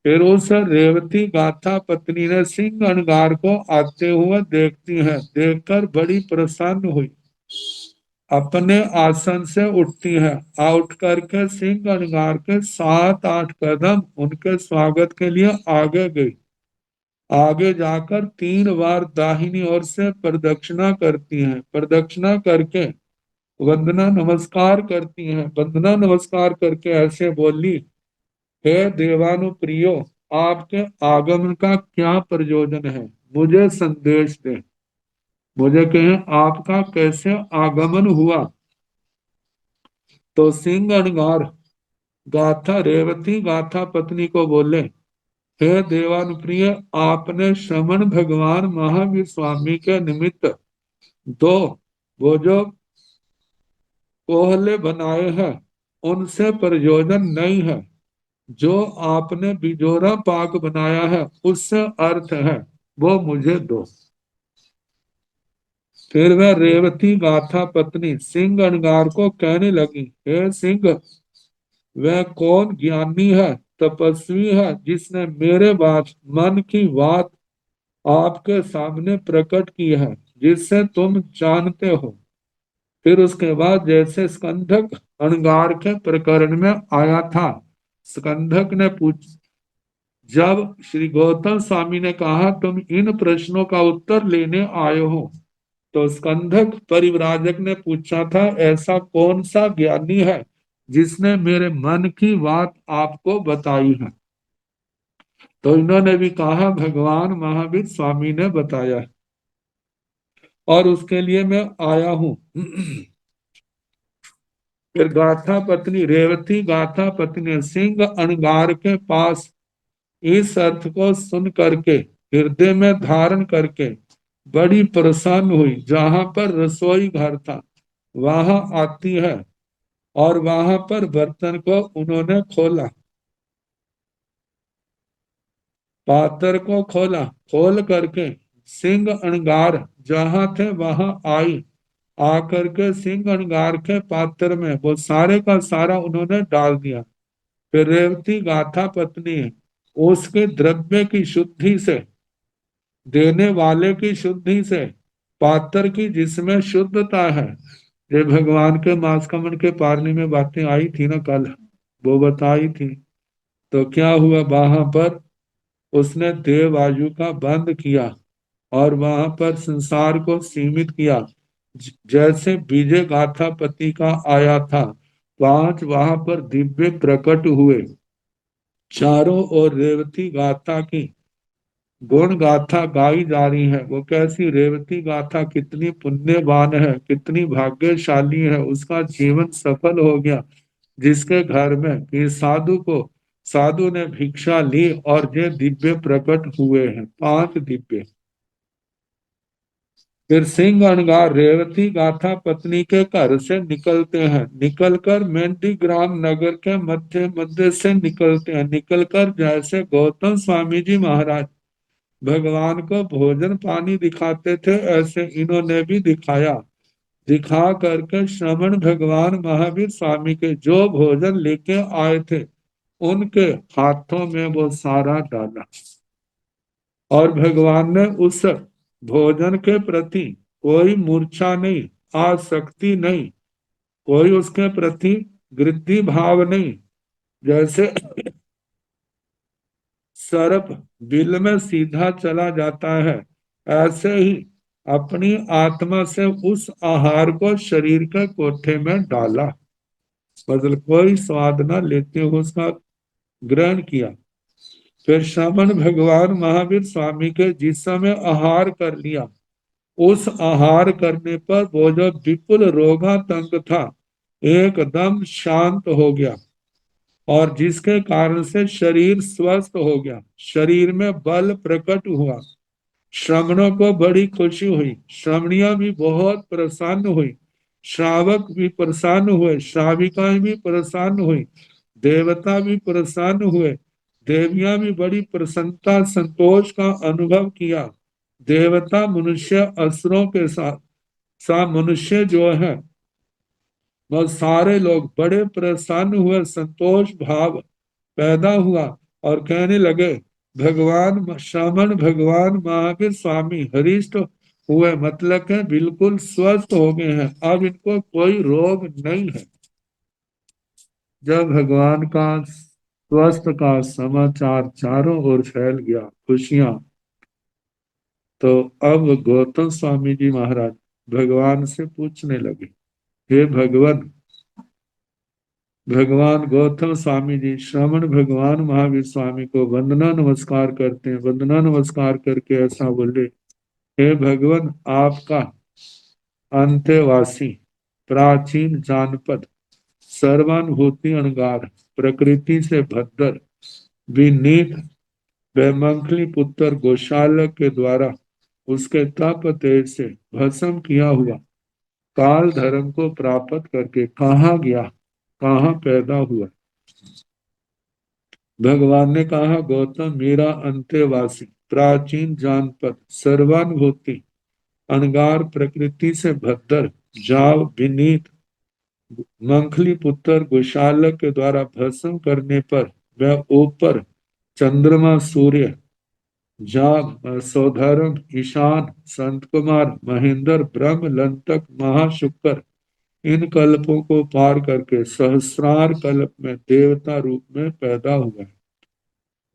Speaker 2: फिर उस रेवती गाथा पत्नी ने सिंह अणगार को आते हुए देखती है। देखकर बड़ी प्रसन्न हुई, अपने आसन से उठती है। उठ करके सिंह अणगार के 7-8 कदम उनके स्वागत के लिए आगे गई। आगे जाकर 3 बार दाहिनी ओर से प्रदक्षिणा करती हैं। प्रदक्षिणा करके वंदना नमस्कार करती हैं। वंदना नमस्कार करके ऐसे बोली, हे देवानुप्रियो, आपके आगमन का क्या प्रयोजन है? मुझे संदेश दे, मुझे कहें आपका कैसे आगमन हुआ। तो सिंह अणगार गाथा रेवती गाथा पत्नी को बोले, हे देवानुप्रिय, आपने श्रमण भगवान महावीर स्वामी के निमित्त दो वो जो कोहले बनाए हैं, उनसे प्रयोजन नहीं है। जो आपने बिजोरा पाक बनाया है, उससे अर्थ है, वो मुझे दो। फिर वह रेवती गाथा पत्नी सिंह अणगार को कहने लगी, हे सिंह, वह कौन ज्ञानी है, तपस्वी है, जिसने मेरे बाद मन की बात आपके सामने प्रकट की है, जिससे तुम जानते हो। फिर उसके बाद जैसे स्कंधक अणगार के प्रकरण में आया था, स्कंधक ने पूछ जब श्री गौतम स्वामी ने कहा तुम इन प्रश्नों का उत्तर लेने आए हो, तो स्कंधक परिव्राजक ने पूछा था, ऐसा कौन सा ज्ञानी है जिसने मेरे मन की बात आपको बताई है? तो इन्होंने भी कहा, भगवान महावीर स्वामी ने बताया और उसके लिए मैं आया हूं। फिर गाथा पत्नी रेवती गाथा पत्नी सिंह अणगार के पास इस अर्थ को सुन करके हृदय में धारण करके बड़ी प्रसन्न हुई। जहां पर रसोई घर था, वहां आती है और वहां पर बर्तन को उन्होंने खोला, पात्र को खोला। खोल करके सिंह अणगार जहां थे वहां आई। आकर के सिंह अणगार के पात्र में वो सारे का सारा उन्होंने डाल दिया। फिर रेवती गाथा पत्नी उसके द्रव्य की शुद्धि से, देने वाले की शुद्धि से, पात्र की जिसमें शुद्धता है, ये भगवान के मासकमन के पारनी में बातें आई थी ना कल, वो बताई थी। तो क्या हुआ, वहां पर उसने देव आयु का बंद किया और वहां पर संसार को सीमित किया। जैसे विजय गाथा पति का आया था, 5 वहां पर दिव्य प्रकट हुए। चारों ओर रेवती गाथा की गुण गाथा गाई जा रही है। वो कैसी रेवती गाथा, कितनी पुण्यवान है, कितनी भाग्यशाली है, उसका जीवन सफल हो गया, जिसके घर में कि साधु ने भिक्षा ली और ये दिव्य प्रकट हुए हैं, 5 दिव्य। फिर सिंह अणगार रेवती गाथा पत्नी के घर से निकलते हैं। निकलकर मेंढी ग्राम नगर के मध्य मध्य से निकलते हैं। निकलकर जैसे गौतम स्वामी जी महाराज भगवान को भोजन पानी दिखाते थे, ऐसे इन्होंने भी दिखाया। दिखा करके श्रमण भगवान महावीर स्वामी के जो भोजन लेके आए थे, उनके हाथों में वो सारा डाला। और भगवान ने उस भोजन के प्रति कोई मूर्छा नहीं, आसक्ति नहीं, कोई उसके प्रति गृद्धि भाव नहीं। जैसे सर्प बिल में सीधा चला जाता है, ऐसे ही अपनी आत्मा से उस आहार को शरीर के कोठे में डाला, मतलब कोई स्वाद न लेते हुए उसका ग्रहण किया। फिर श्रमण भगवान महावीर स्वामी के जिस समय आहार कर लिया, उस आहार करने पर वो जो विपुल रोगातंक था एकदम शांत हो गया, और जिसके कारण से शरीर स्वस्थ हो गया, शरीर में बल प्रकट हुआ। श्रमणों को बड़ी खुशी हुई, श्रमणियां भी बहुत प्रसन्न हुई, श्रावक भी प्रसन्न हुए, श्राविकाएं भी प्रसन्न हुई, देवता भी प्रसन्न हुए, देवियां भी बड़ी प्रसन्नता संतोष का अनुभव किया। देवता मनुष्य असुरों के साथ मनुष्य जो है वह सारे लोग बड़े प्रसन्न हुए, संतोष भाव पैदा हुआ और कहने लगे भगवान श्रमण भगवान महावीर स्वामी हरिष्ट हुए, मतलब के बिल्कुल स्वस्थ हो गए हैं, अब इनको कोई रोग नहीं है। जब भगवान का स्वस्थ का समाचार चारों ओर फैल गया, खुशियां, तो अब गौतम स्वामी जी महाराज भगवान से पूछने लगे, हे भगवान, भगवान गौतम स्वामी जी श्रमण भगवान महावीर स्वामी को वंदना नमस्कार करते हैं। वंदना नमस्कार करके ऐसा बोले, हे भगवान, आपका अंत्यवासी प्राचीन जानपद सर्वानुभूति अणगार प्रकृति से भद्दर विनीत वैमंखली पुत्र गोशालक के द्वारा उसके तप तेज से भस्म किया हुआ काल धर्म को प्राप्त करके कहाँ गया, कहाँ पैदा हुआ। भगवान ने कहा, गौतम, मेरा अंत्यवासी प्राचीन जानपद सर्वानुभूति अणगार प्रकृति से भद्दर जाव विनीत मंखली पुत्र गोशालक के द्वारा भस्म करने पर वह ऊपर चंद्रमा सूर्य जाग सौधर्म ईशान संत कुमार महेंद्र ब्रह्म लंतक महाशुक्र इन कल्पों को पार करके सहस्रार कल्प में देवता रूप में पैदा हुआ है।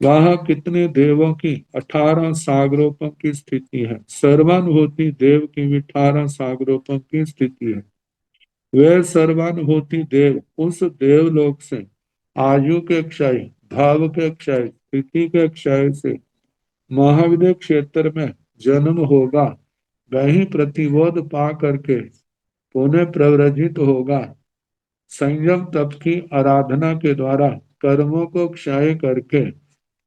Speaker 2: वहां कितने देवों की 18 सागरोपम की स्थिति है, सर्वानुभूति देव की भी 18 सागरोपम की स्थिति है। वे सर्वानुभूति देव उस देवलोक से आयु के क्षय, भाव के क्षय, स्थिति के क्षय से महाविद्य क्षेत्र में जन्म होगा, वही प्रतिबोध पा करके पुनः प्रव्रजित होगा, संयम तप की आराधना के द्वारा कर्मों को क्षय करके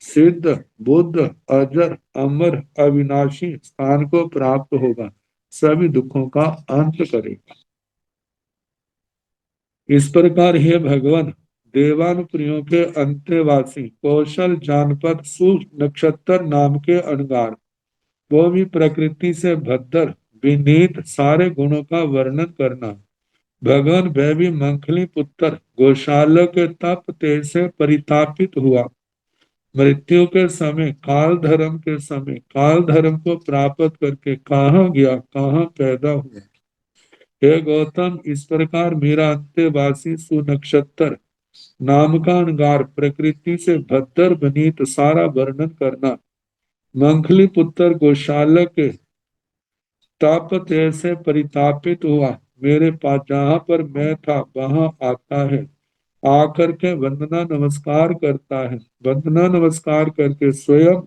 Speaker 2: सिद्ध बुद्ध अजर अमर अविनाशी स्थान को प्राप्त होगा, सभी दुखों का अंत करेगा। इस प्रकार हे भगवान, देवानुप्रियों के अंत्यवासी कौशल जानपद सु नक्षत्र नाम के अणगार, वो भी प्रकृति से भद्दर विनीत सारे गुणों का वर्णन करना। भगवान वह भी मंखली पुत्र गौशाला के तप तेज से परितापित हुआ, मृत्यु के समय काल धर्म के समय काल धर्म को प्राप्त करके कहाँ गया, कहाँ पैदा हुआ। हे गौतम, इस प्रकार मेरा अंत्यवासी सुनक्षत्र नाम का अणगार प्रकृति से भद्दर बनीत सारा वर्णन करना, मंखली पुत्र गौशाला के तप तेज से परितापित हुआ, मेरे पास जहां पर मैं था वहां आता है, आकर के वंदना नमस्कार करता है, वंदना नमस्कार करके स्वयं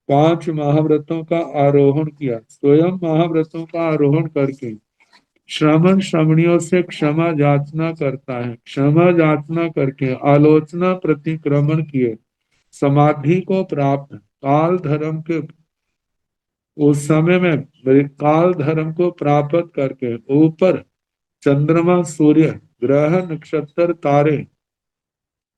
Speaker 2: 5 महाव्रतों का आरोहण किया, स्वयं महाव्रतों का आरोहण करके श्रमण श्रमणियों से क्षमा याचना करता है, क्षमा याचना करके आलोचना प्रतिक्रमण किए समाधि को प्राप्त काल धर्म के उस समय में काल धर्म को प्राप्त करके ऊपर चंद्रमा सूर्य ग्रह नक्षत्र तारे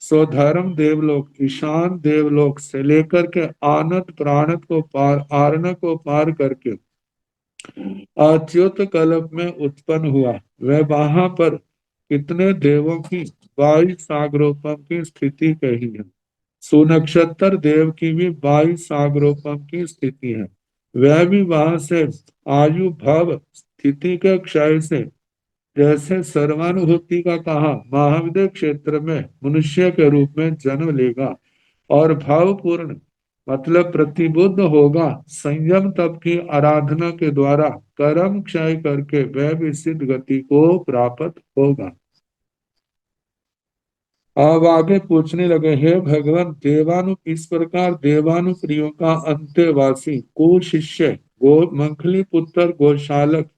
Speaker 2: स्वधर्म देवलोक ईशान देवलोक से लेकर के आनंद प्राणत को पार आरण को पार करके अच्युत कल्प में उत्पन्न हुआ। वह वहां पर कितने देवों की 22 सागरोपम की स्थिति कही है, सुनक्षत्र देव की भी 22 सागरोपम की स्थिति है। वह भी वहां से आयु भव स्थिति के क्षय से, जैसे सर्वानुभूति का कहा, महाविद्य क्षेत्र में मनुष्य के रूप में जन्म लेगा और भावपूर्ण मतलब प्रतिबुद्ध होगा, संयम तप की आराधना के द्वारा कर्म क्षय करके वह भी सिद्ध गति को प्राप्त होगा। अब आगे पूछने लगे, हे भगवान, इस प्रकार देवानुप्रियों का अंत्यवासी को शिष्य गो मंखली पुत्र गोशालक,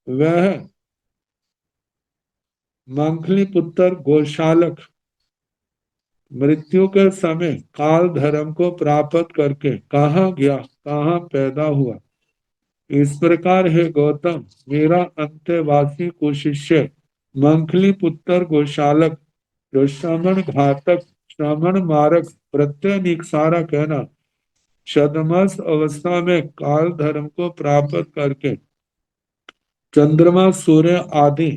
Speaker 2: वह मंखली पुत्र गोशालक मृत्यु के समय काल धर्म को प्राप्त करके कहाँ गया, कहाँ पैदा हुआ। इस प्रकार हे गौतम, मेरा अंत्यवासी कुशिष्य मंखली पुत्र गोशालक, जो श्रमण घातक, श्रमण मारक, प्रत्यय निकसारा कहना, छद्मस अवस्था में काल धर्म को प्राप्त करके चंद्रमा सूर्य आदि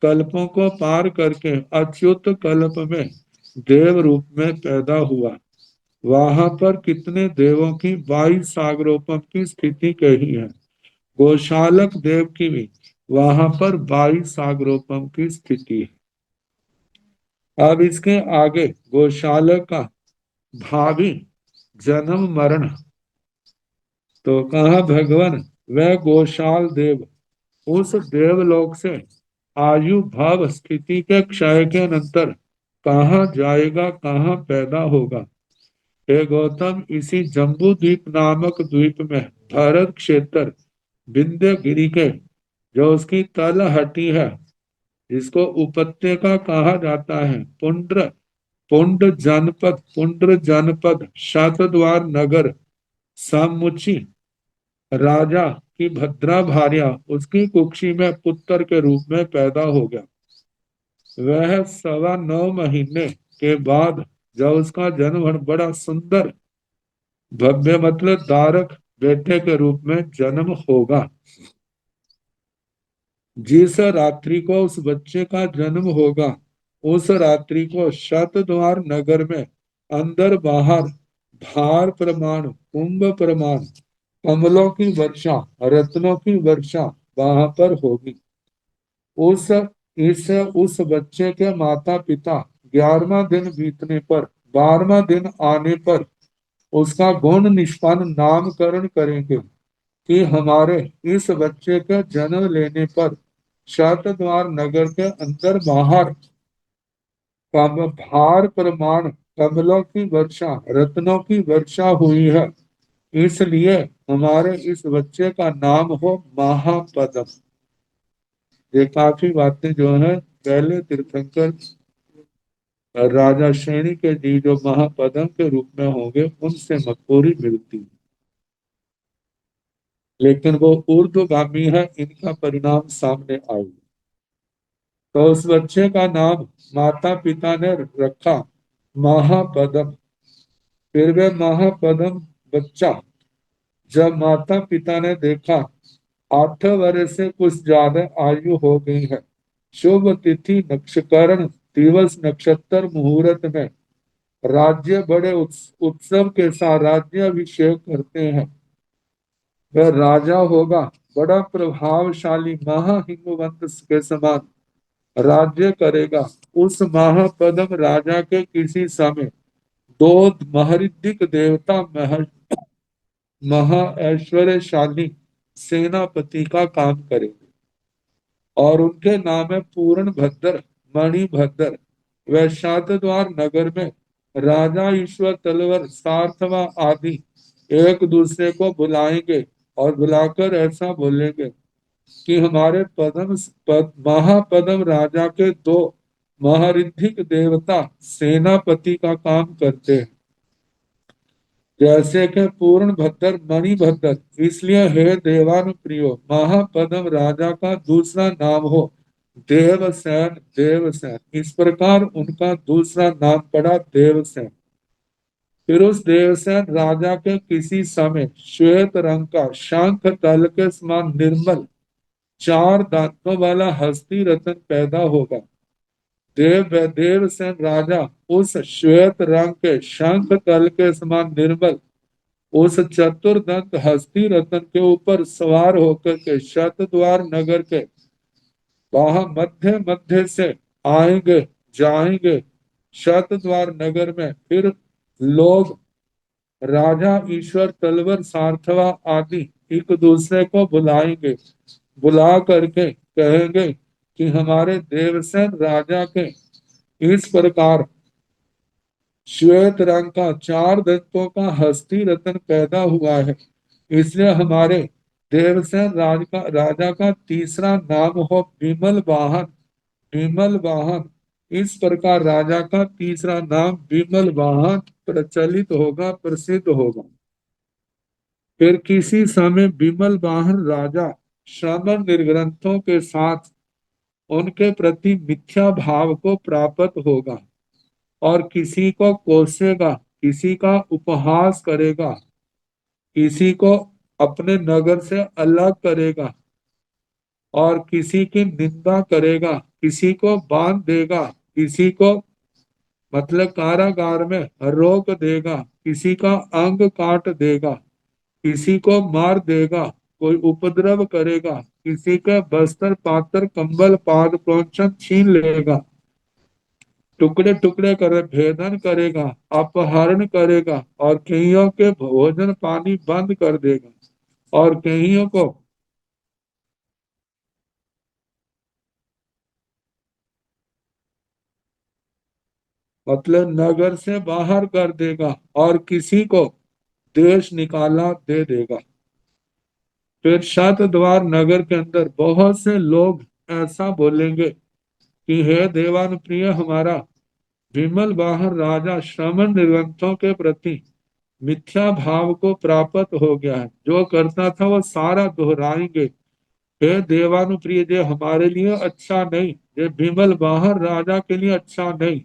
Speaker 2: कल्पों को पार करके अच्युत कल्प में देव रूप में पैदा हुआ। वहां पर कितने देवों की 22 सागरोपम की स्थिति कही है। गोशालक देव की भी वहां पर 22 सागरोपम की स्थिति है। अब इसके आगे गोशालक का भावी जन्म मरण, तो कहा भगवान, वह गोशाल देव उस देवलोक से आयु भाव स्थिति के क्षय के अनंतर कहाँ जाएगा, कहाँ पैदा होगा। हे गौतम, इसी जम्बू द्वीप नामक द्वीप में भरत क्षेत्र विंध्य गिरी के जो उसकी तलहटी है, जिसको उपत्यका कहा जाता है, पुंड्र जनपद शातद्वार नगर समुची राजा की भद्रा भार्या उसकी कुक्षी में पुत्र के रूप में पैदा हो गया। वह 9.25 महीने के बाद जब उसका जन्म बड़ा सुंदर भव्य मतलब दारक बेटे के रूप में जन्म होगा। जिस रात्रि को उस बच्चे का जन्म होगा, उस रात्रि को शतद्वार नगर में अंदर बाहर भार प्रमाण, कुंभ प्रमाण, कमलों की वर्षा, रत्नों की वर्षा वहां पर होगी। उस बच्चे के माता पिता 11वां दिन बीतने पर, 12वां दिन आने पर उसका गुण निष्पन्न नामकरण करेंगे कि हमारे इस बच्चे का जन्म लेने पर शतद्वार नगर के अंदर बाहर कम भार प्रमाण, कमलों की वर्षा, रत्नों की वर्षा हुई है, इसलिए हमारे इस बच्चे का नाम हो महापदम। ये काफी बातें जो है पहले तीर्थंकर राजा श्रेणी के जी जो महापदम के रूप में होंगे उनसे मथुरी मिलती, लेकिन वो ऊर्ध्वगामी है, इनका परिणाम सामने आएगा। तो उस बच्चे का नाम माता पिता ने रखा महापदम। फिर वे महापदम बच्चा जब माता पिता ने देखा 8 वर्ष से कुछ ज्यादा आयु हो गई है, शुभ तिथि नक्षकरण दिवस नक्षत्र मुहूर्त में राज्य बड़े उत्सव के साथ राज्य अभिषेक करते हैं। वह राजा होगा, बड़ा प्रभावशाली महाहिमवंत के समान राज्य करेगा। उस महापदम राजा के किसी समय 2 महरिद्धिक देवता महा ऐश्वर्यशाली सेनापति का काम करेंगे और उनके नाम है पूर्ण भद्र, मणिभद्र। वह शातद्वार नगर में राजा ईश्वर तलवर सार्थवा आदि एक दूसरे को बुलाएंगे और बुलाकर ऐसा बोलेंगे कि हमारे महापदम राजा के 2 महरिद्धिक देवता सेनापति का काम करते हैं, जैसे कि पूर्ण भद्र, मणिभद्र। इसलिए हे देवानुप्रियो, महापदम राजा का दूसरा नाम हो देवसेन। देवसेन इस प्रकार उनका दूसरा नाम पड़ा देवसेन। फिर उस देवसेन राजा के किसी समय श्वेत रंग का शंख तल के समान निर्मल 4 दांतों वाला हस्ती रतन पैदा होगा। देवसेन राजा उस श्वेत रंग के शंख तल के समान निर्मल उस चतुर्दंत हस्ती रतन के ऊपर सवार होकर के शतद्वार नगर के वहां मध्य मध्य से आएंगे जाएंगे। शतद्वार नगर में फिर लोग राजा ईश्वर तलवर सार्थवा आदि एक दूसरे को बुलाएंगे, बुला करके कहेंगे कि हमारे देवसेन राजा के इस प्रकार श्वेत रंग का 4 दंतों का हस्ती रत्न पैदा हुआ है। इसलिए हमारे देवसेन राजा का तीसरा नाम हो विमल वाहन। विमल वाहन, इस प्रकार राजा का तीसरा नाम विमल वाहन प्रचलित होगा, प्रसिद्ध होगा। फिर किसी समय विमल वाहन राजा श्रमण निर्ग्रंथों के साथ उनके प्रति मिथ्या भाव को प्राप्त होगा और किसी को कोसेगा, किसी का उपहास करेगा, किसी को अपने नगर से अलग करेगा और किसी की निंदा करेगा, किसी को बांध देगा, किसी को मतलब कारागार में रोक देगा, किसी का अंग काट देगा, किसी को मार देगा, कोई उपद्रव करेगा, किसी के बस्तर पात्र कंबल पाद प्रोंछन छीन लेगा, टुकड़े टुकड़े कर भेदन करेगा, अपहरण करेगा और कईयों के भोजन पानी बंद कर देगा और कईयों को मतलब नगर से बाहर कर देगा और किसी को देश निकाला दे देगा। फिर शतद्वार नगर के अंदर बहुत से लोग ऐसा बोलेंगे कि हे देवानुप्रिय, हमारा विमल वाहन राजा श्रमण निर्ग्रंथों के प्रति मिथ्या भाव को प्राप्त हो गया है। जो करता था वो सारा दोहराएंगे। हे देवानुप्रिय, ये हमारे लिए अच्छा नहीं, ये विमल वाहन राजा के लिए अच्छा नहीं,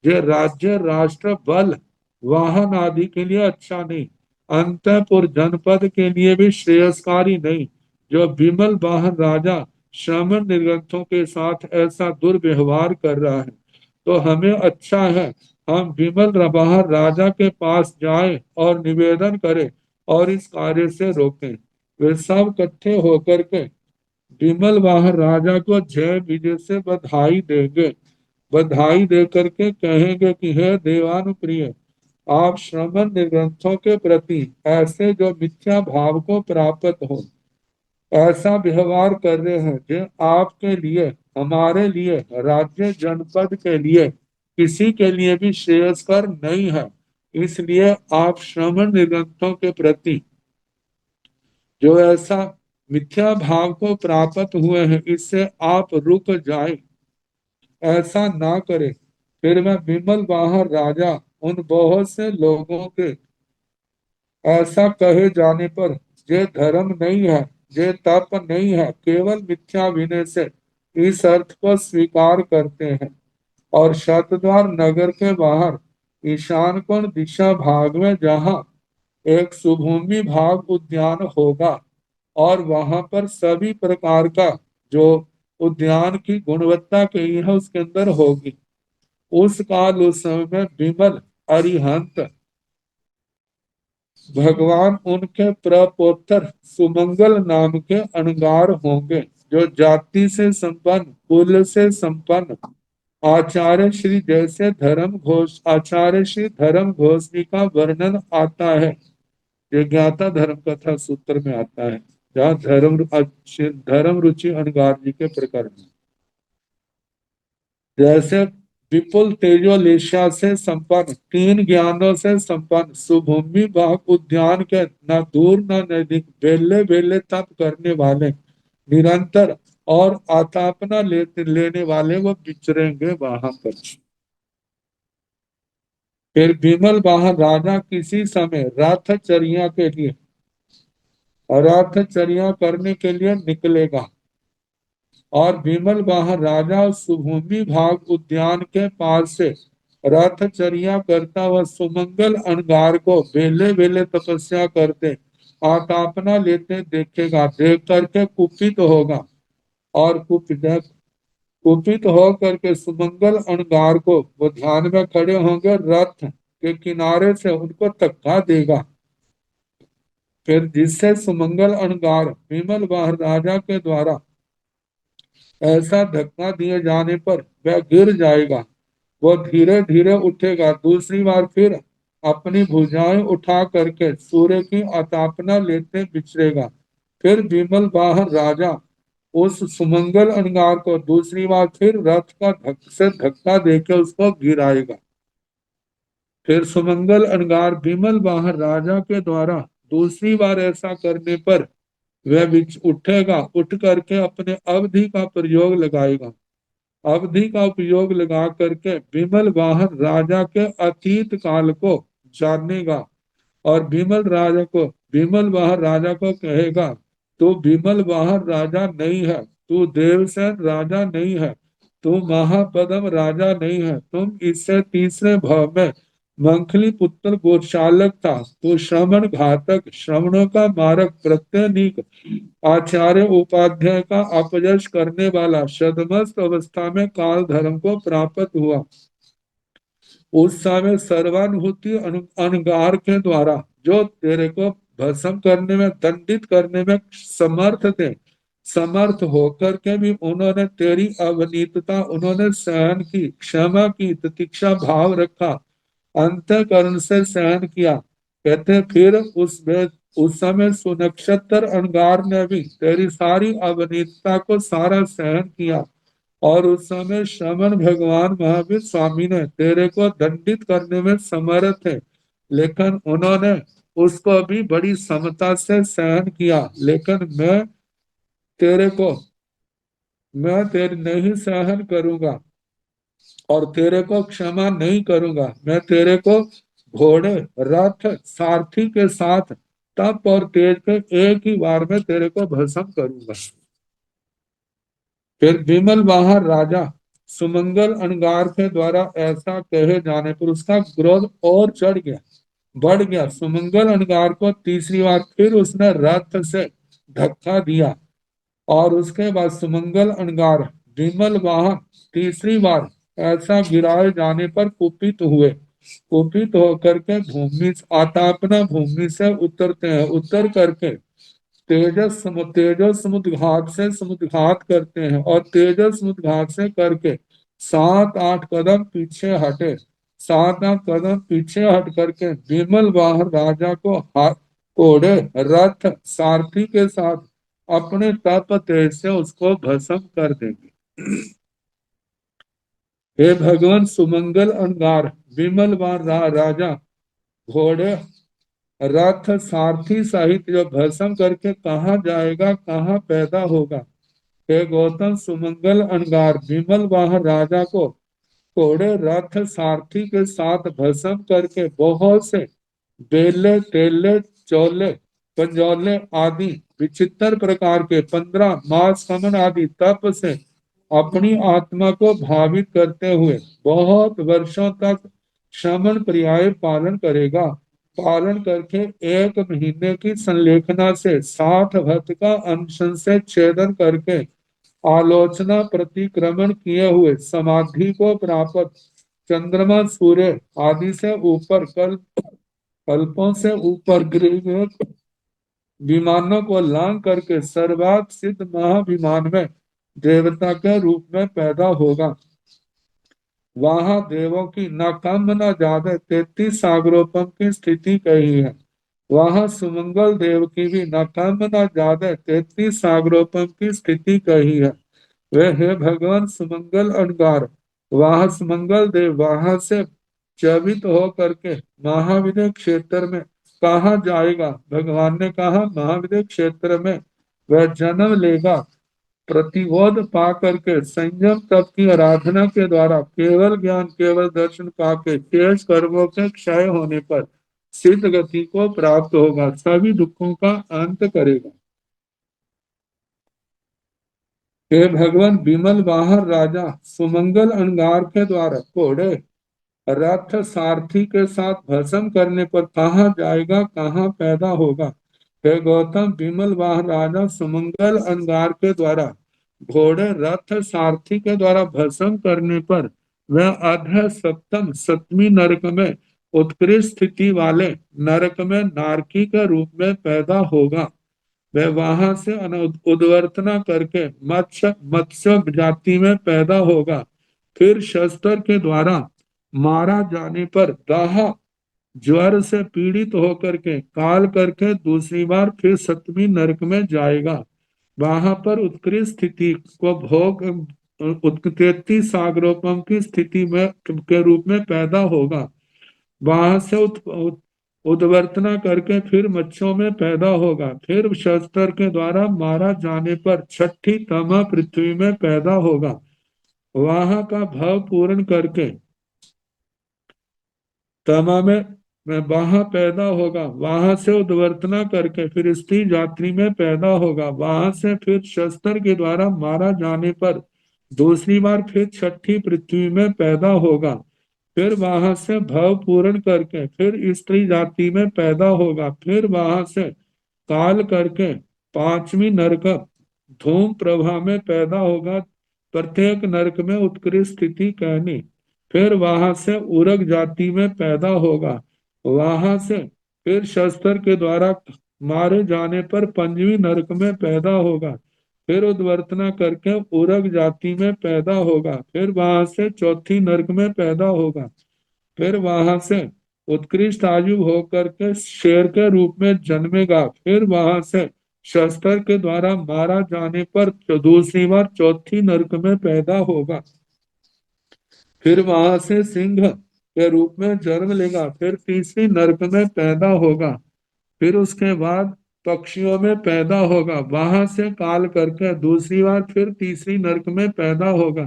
Speaker 2: ये राज्य राष्ट्र बल वाहन आदि के लिए अच्छा नहीं, अंतपुर जनपद के लिए भी श्रेयस्कारी नहीं। जो विमल वाहन राजा श्रमण निर्ग्रंथों के साथ ऐसा दुर्व्यवहार कर रहा है, तो हमें अच्छा है हम विमल वाहन राजा के पास जाएं और निवेदन करें और इस कार्य से रोकें। वे सब इकट्ठे होकर के विमल वाहन राजा को जय विजय से बधाई देंगे। बधाई दे करके कहेंगे कि हे देवानुप्रिय, आप श्रमण निर्ग्रंथों के प्रति ऐसे जो मिथ्या भाव को प्राप्त हो ऐसा व्यवहार कर रहे हैं जो आपके लिए, हमारे लिए, राज्य जनपद के लिए, किसी के लिए भी श्रेयस्कर नहीं है। इसलिए आप श्रमण निर्ग्रंथों के प्रति जो ऐसा मिथ्या भाव को प्राप्त हुए हैं, इससे आप रुक जाए, ऐसा ना करे। फिर मैं विमल वाहन राजा उन बहुत से लोगों के ऐसा कहे जाने पर जे धर्म नहीं है, जे तप नहीं है, केवल मिथ्या विनय से इस अर्थ को स्वीकार करते हैं और शतद्वार नगर के बाहर ईशान कोण दिशा भाग में जहाँ एक सुभूमि भाग उद्यान होगा और वहां पर सभी प्रकार का जो उद्यान की गुणवत्ता कही है उसके अंदर होगी। उस काल उस समय में विमल अरिहंत भगवान उनके प्रपोत्र सुमंगल नाम के अणगार होंगे, जो जाति से संपन्न, कुल से संपन्न आचार्य श्री जैसे धर्म घोष, आचार्य श्री धर्म घोष जी का वर्णन आता है। ये ज्ञाता धर्म कथा सूत्र में आता है, जहाँ धर्म रुचि अणगार जी के प्रकरण में। जैसे विपुल तेजोलेशा से संपन्न, 3 ज्ञानों से संपन्न, सुभूमि बाग उद्यान के न दूर न नजदीक बेले बेले तप करने वाले, निरंतर और आतापना लेने वाले वो विचरेंगे वहां पर। फिर विमल वाहन राजा किसी समय रथचर्या के लिए, रथचर्या करने के लिए निकलेगा और विमल वाहन राजा सुभूमि भाग उद्यान के पास से रथचर्या करता वह सुमंगल अणगार को बेले बेले तपस्या करते आतापना लेते देखेगा। देख करके कुपित होगा और कुपित हो करके सुमंगल अणगार को वो ध्यान में खड़े होंगे, रथ के किनारे से उनको धक्का देगा। फिर जिससे सुमंगल अणगार विमल वाहन राजा के द्वारा ऐसा धक्का दिए जाने पर वह गिर जाएगा। वो धीरे धीरे उठेगा, दूसरी बार फिर अपनी भुजाएं उठा करके सूर्य की आतापना लेते विचरेगा। फिर विमल वाहन राजा उस सुमंगल अंगार को दूसरी बार फिर रथ का धक्का देकर उसको गिराएगा। फिर सुमंगल अंगार विमल वाहन राजा के द्वारा दूसरी बार ऐसा करने पर वह उठेगा, उठ करके अपने अवधि का प्रयोग लगाएगा। अवधि का उपयोग लगा करके विमल वाहन राजा के अतीत काल को जानेगा और विमल वाहन राजा को कहेगा, तू विमल वाहन राजा नहीं है, तू देवसेन राजा नहीं है, तू महापदम राजा नहीं है, तुम इससे तीसरे भाव में मंखली पुत्र गोशालक था, तू श्रवण घातक, श्रवणों का मारक, प्रत्यनीक, आचार्य उपाध्याय का अपयश करने वाला, सदमस्त अवस्था में काल धर्म को प्राप्त हुआ। उस समय सर्वानुभूति अनगार के द्वारा जो तेरे को भस्म करने में, दंडित करने में समर्थ थे, समर्थ होकर के भी उन्होंने तेरी अवनीतता उन्होंने सहन की, क्षमा की, प्रतीक्षा भाव रखा, अंतःकरण से सहन किया। कहते फिर उस समय सुनक्षत्र अंगार ने भी तेरी सारी अवनीतता को सारा सहन किया और उस समय श्रवण भगवान महावीर स्वामी ने तेरे को दंडित करने में समर्थ थे, लेकिन उन्होंने उसको भी बड़ी समता से सहन किया। लेकिन मैं तेरे नहीं सहन करूंगा और तेरे को क्षमा नहीं करूंगा। मैं तेरे को घोड़े, रथ, सारथी के साथ तप और तेज के एक ही बार में तेरे को भस्म करूंगा। फिर विमल वाहन राजा सुमंगल अंगार के द्वारा ऐसा कहे जाने पर उसका क्रोध और चढ़ गया, बढ़ गया। सुमंगल अंगार को तीसरी बार फिर उसने रथ से धक्का दिया और उसके बाद सुमंगल अंगार विमल वाहन तीसरी बार ऐसा गिराए जाने पर कुपित हुए। कुपित होकर के भूमि आतापना भूमि से उतरते हैं, उतर करके तेजस समुद्घात से समुद्घात करते हैं और तेजस समुद्घात से करके 7-8 कदम पीछे हटे। 7-8 कदम पीछे हट करके विमल वाहन राजा को घोड़े, रथ, सारथी के साथ अपने तप तेज से उसको भस्म कर देंगे। हे भगवान सुमंगल अंगार विमल वाहन राजा घोड़े, रथ, सारथी सहित जो भस्म करके कहाँ जाएगा, कहाँ पैदा होगा। हे गौतम सुमंगल अंगार विमल वाहन राजा को घोड़े, रथ, सारथी के साथ भस्म करके बहुत से बेले, टेले, चोले, पंजोले आदि विचित्र प्रकार के 15 मास समन आदि तप से अपनी आत्मा को भावित करते हुए बहुत वर्षों तक श्रमण पर्याय पालन करेगा। पालन करके 1 महीने की संलेखना से 60 भक्त का अनशन से छेदन करके आलोचना प्रतिक्रमण किए हुए समाधि को प्राप्त चंद्रमा, सूर्य आदि से ऊपर कल्पों से ऊपर गृह विमानों को लांग करके सर्वात सिद्ध महाविमान में देवता के रूप में पैदा होगा। वहां देवों की न कम न ज्यादा 33 सागरोपम की स्थिति कही है। वहां सुमंगल देव की भी न कम न ज्यादा 33 सागरोपम की स्थिति कही है। वे हे भगवान सुमंगल अंगार, वहां सुमंगल देव वहां से चवित हो करके महाविद्य क्षेत्र में कहा जाएगा। भगवान ने कहा महाविद्य क्षेत्र में वह जन्म लेगा। प्रतिबोध पा करके संयम तप की आराधना के द्वारा केवल ज्ञान, केवल दर्शन पाके शेष कर्मों के क्षय होने पर सिद्ध गति को प्राप्त होगा, सभी दुखों का अंत करेगा। हे भगवान विमल वाहन राजा सुमंगल अंगार के द्वारा घोड़े, रथ, सारथी के साथ भस्म करने पर कहाँ जाएगा, कहाँ पैदा होगा। हे गौतम विमल वाहन राजा सुमंगल अंगार के द्वारा घोड़े, रथ, सारथी के द्वारा भस्म करने पर वह अध सप्तम सप्तमी नरक में उत्कृष्ट स्थिति वाले नरक में नारकी के रूप में पैदा होगा। वह वहां से उद्वर्तना करके मत्स्य मत्स्य जाति में पैदा होगा। फिर शस्त्र के द्वारा मारा जाने पर दाह ज्वर से पीड़ित होकर के काल करके दूसरी बार फिर 7वीं नरक में जाएगा। वहां पर उत्कृष्ट स्थिति को भोग उत्कृष्ट सागरोपम की स्थिति में के रूप में पैदा होगा। वहां से उद्वर्तना करके फिर मत्स्यों में पैदा होगा। फिर शस्त्र के द्वारा मारा जाने पर छठी तमा पृथ्वी में पैदा होगा। वहां का भाव पूर्ण करके तमा में वहां पैदा होगा। वहां से उद्वर्तना करके फिर स्त्री जाति में पैदा होगा। वहां से फिर शस्त्र के द्वारा मारा जाने पर दूसरी बार फिर छठी पृथ्वी में पैदा होगा। फिर वहां से भाव पूर्ण करके फिर स्त्री जाति में पैदा होगा। फिर वहां से काल करके पांचवी नरक धूम प्रभा में पैदा होगा। प्रत्येक नरक में उत्कृष्ट स्थिति कहनी। फिर वहां से उरग जाति में पैदा होगा। वहां से फिर शस्त्र के द्वारा मारे जाने पर पंचवी नरक में पैदा होगा। फिर उद्वर्तना करके उरग जाति में पैदा होगा। फिर वहां से चौथी नरक में पैदा होगा। फिर वहां से उत्कृष्ट आयु होकर के शेर के रूप में जन्मेगा। फिर वहां से शस्त्र के द्वारा मारा जाने पर दूसरी बार चौथी नरक में पैदा होगा। फिर वहां से सिंह के रूप में जन्म लेगा। फिर तीसरी नरक में पैदा होगा। फिर उसके बाद पक्षियों में पैदा होगा। वहां से काल करके दूसरी बार फिर तीसरी नरक में पैदा होगा।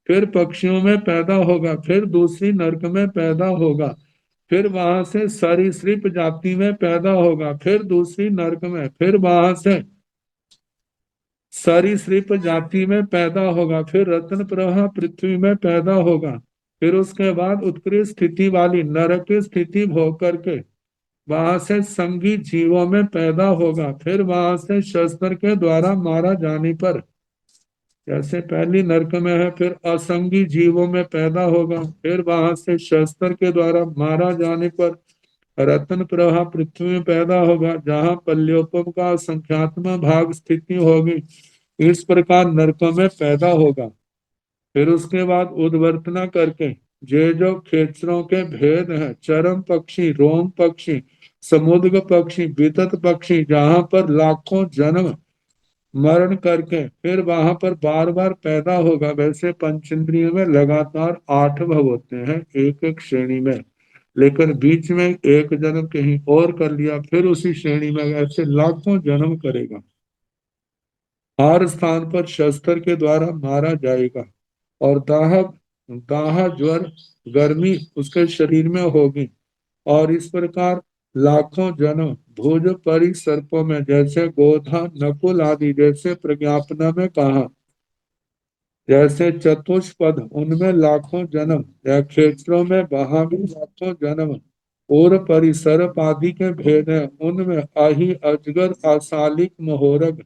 Speaker 2: फिर पक्षियों में पैदा होगा। फिर दूसरी नरक में पैदा होगा। फिर वहां से सरीसृप जाति में पैदा होगा। फिर दूसरी नरक में। फिर वहां से सरीसृप जाति में पैदा होगा। फिर रत्न प्रभा पृथ्वी में पैदा होगा। फिर उसके बाद उत्कृष्ट स्थिति वाली नरक की स्थिति भोग करके वहां से संगी जीवों में पैदा होगा। फिर वहां से शस्त्र के द्वारा मारा जाने पर जैसे पहली नरक में है फिर असंगी जीवों में पैदा होगा। फिर वहां से शस्त्र के द्वारा मारा जाने पर रत्न प्रभा पृथ्वी में पैदा होगा, जहां पल्योपम का संख्यात्मक भाग स्थिति होगी। इस प्रकार नरकों में पैदा होगा। फिर उसके बाद उद्वर्तना करके जो क्षेत्रों के भेद हैं, चरम पक्षी, रोम पक्षी, समुद्र पक्षी, वितत पक्षी, जहां पर लाखों जन्म मरण करके फिर वहां पर बार बार पैदा होगा। वैसे पंचेंद्रियों में लगातार 8 भव होते हैं एक एक श्रेणी में, लेकिन बीच में एक जन्म कहीं और कर लिया फिर उसी श्रेणी में ऐसे लाखों जन्म करेगा। हर स्थान पर शस्त्र के द्वारा मारा जाएगा और दाह ज्वर गर्मी उसके शरीर में होगी। और इस प्रकार लाखों जन्म भुज परि सर्पों में, जैसे गोधा नकुल आदि, जैसे प्रज्ञापना में कहा, जैसे चतुष्पद उनमें लाखों जन्म, या क्षेत्रों में वहां भी लाखों जन्म। और परिसर्प आदि के भेद है, उनमें अहि अजगर असालिक महोरग,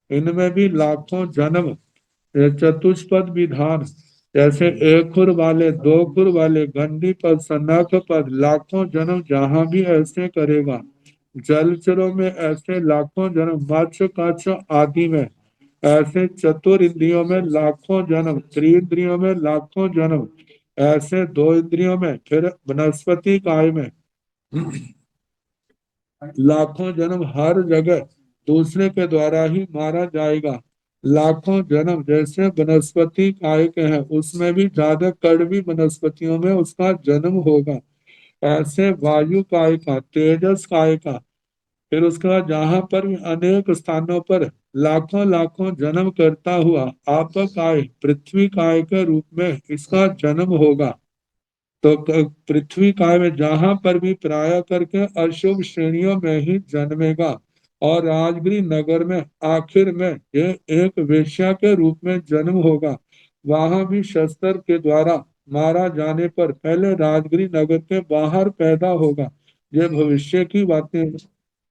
Speaker 2: इनमें भी लाखों जन्म। चतुष्पद विधान जैसे एक खुर वाले, दो खुर वाले, गंडी पद, सन्नाख पद, लाखों जन्म जहां भी ऐसे करेगा। जलचरों में ऐसे लाखों जन्म, मत्स्य कच्छ आदि में ऐसे, चतुर इंद्रियों में लाखों जन्म, त्रिइंद्रियों में लाखों जन्म, ऐसे दो इंद्रियों में, फिर वनस्पति काय में लाखों जन्म। हर जगह दूसरे के द्वारा ही मारा जाएगा। लाखों जन्म जैसे वनस्पति काय के हैं, उसमें भी ज्यादा कड़वी वनस्पतियों में उसका जन्म होगा। ऐसे वायु काय का, तेजस काय का, फिर उसके बाद जहां पर भी अनेक स्थानों पर लाखों लाखों जन्म करता हुआ आप काय, पृथ्वी काय के रूप में इसका जन्म होगा। तो पृथ्वी काय में जहां पर भी प्राय करके अशुभ श्रेणियों में ही जन्मेगा। और राजगिरी नगर में आखिर में ये एक वेश्या के रूप में जन्म होगा। वहां भी शस्त्र के द्वारा मारा जाने पर पहले राजगिरी नगर के बाहर पैदा होगा। ये भविष्य की बातें।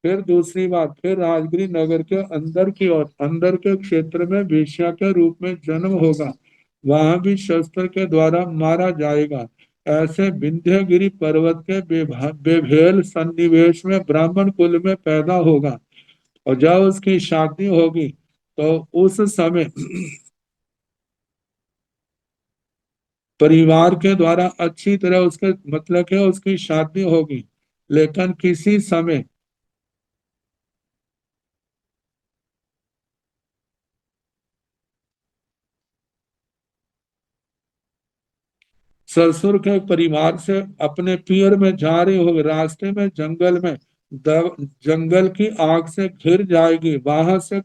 Speaker 2: फिर दूसरी बात, फिर राजगिरी नगर के अंदर की ओर, अंदर के क्षेत्र में वेश्या के रूप में जन्म होगा। वहां भी शस्त्र के द्वारा मारा जाएगा। ऐसे विंध्यगिरी पर्वत के बेभेल सन्निवेश में ब्राह्मण कुल में पैदा होगा। और जब उसकी शादी होगी तो उस समय परिवार के द्वारा अच्छी तरह उसके मतलब है उसकी शादी होगी, लेकिन किसी समय ससुर के परिवार से अपने पियर में जा रही होगी, रास्ते में जंगल में जंगल की आग से घिर जाएगी, वहां से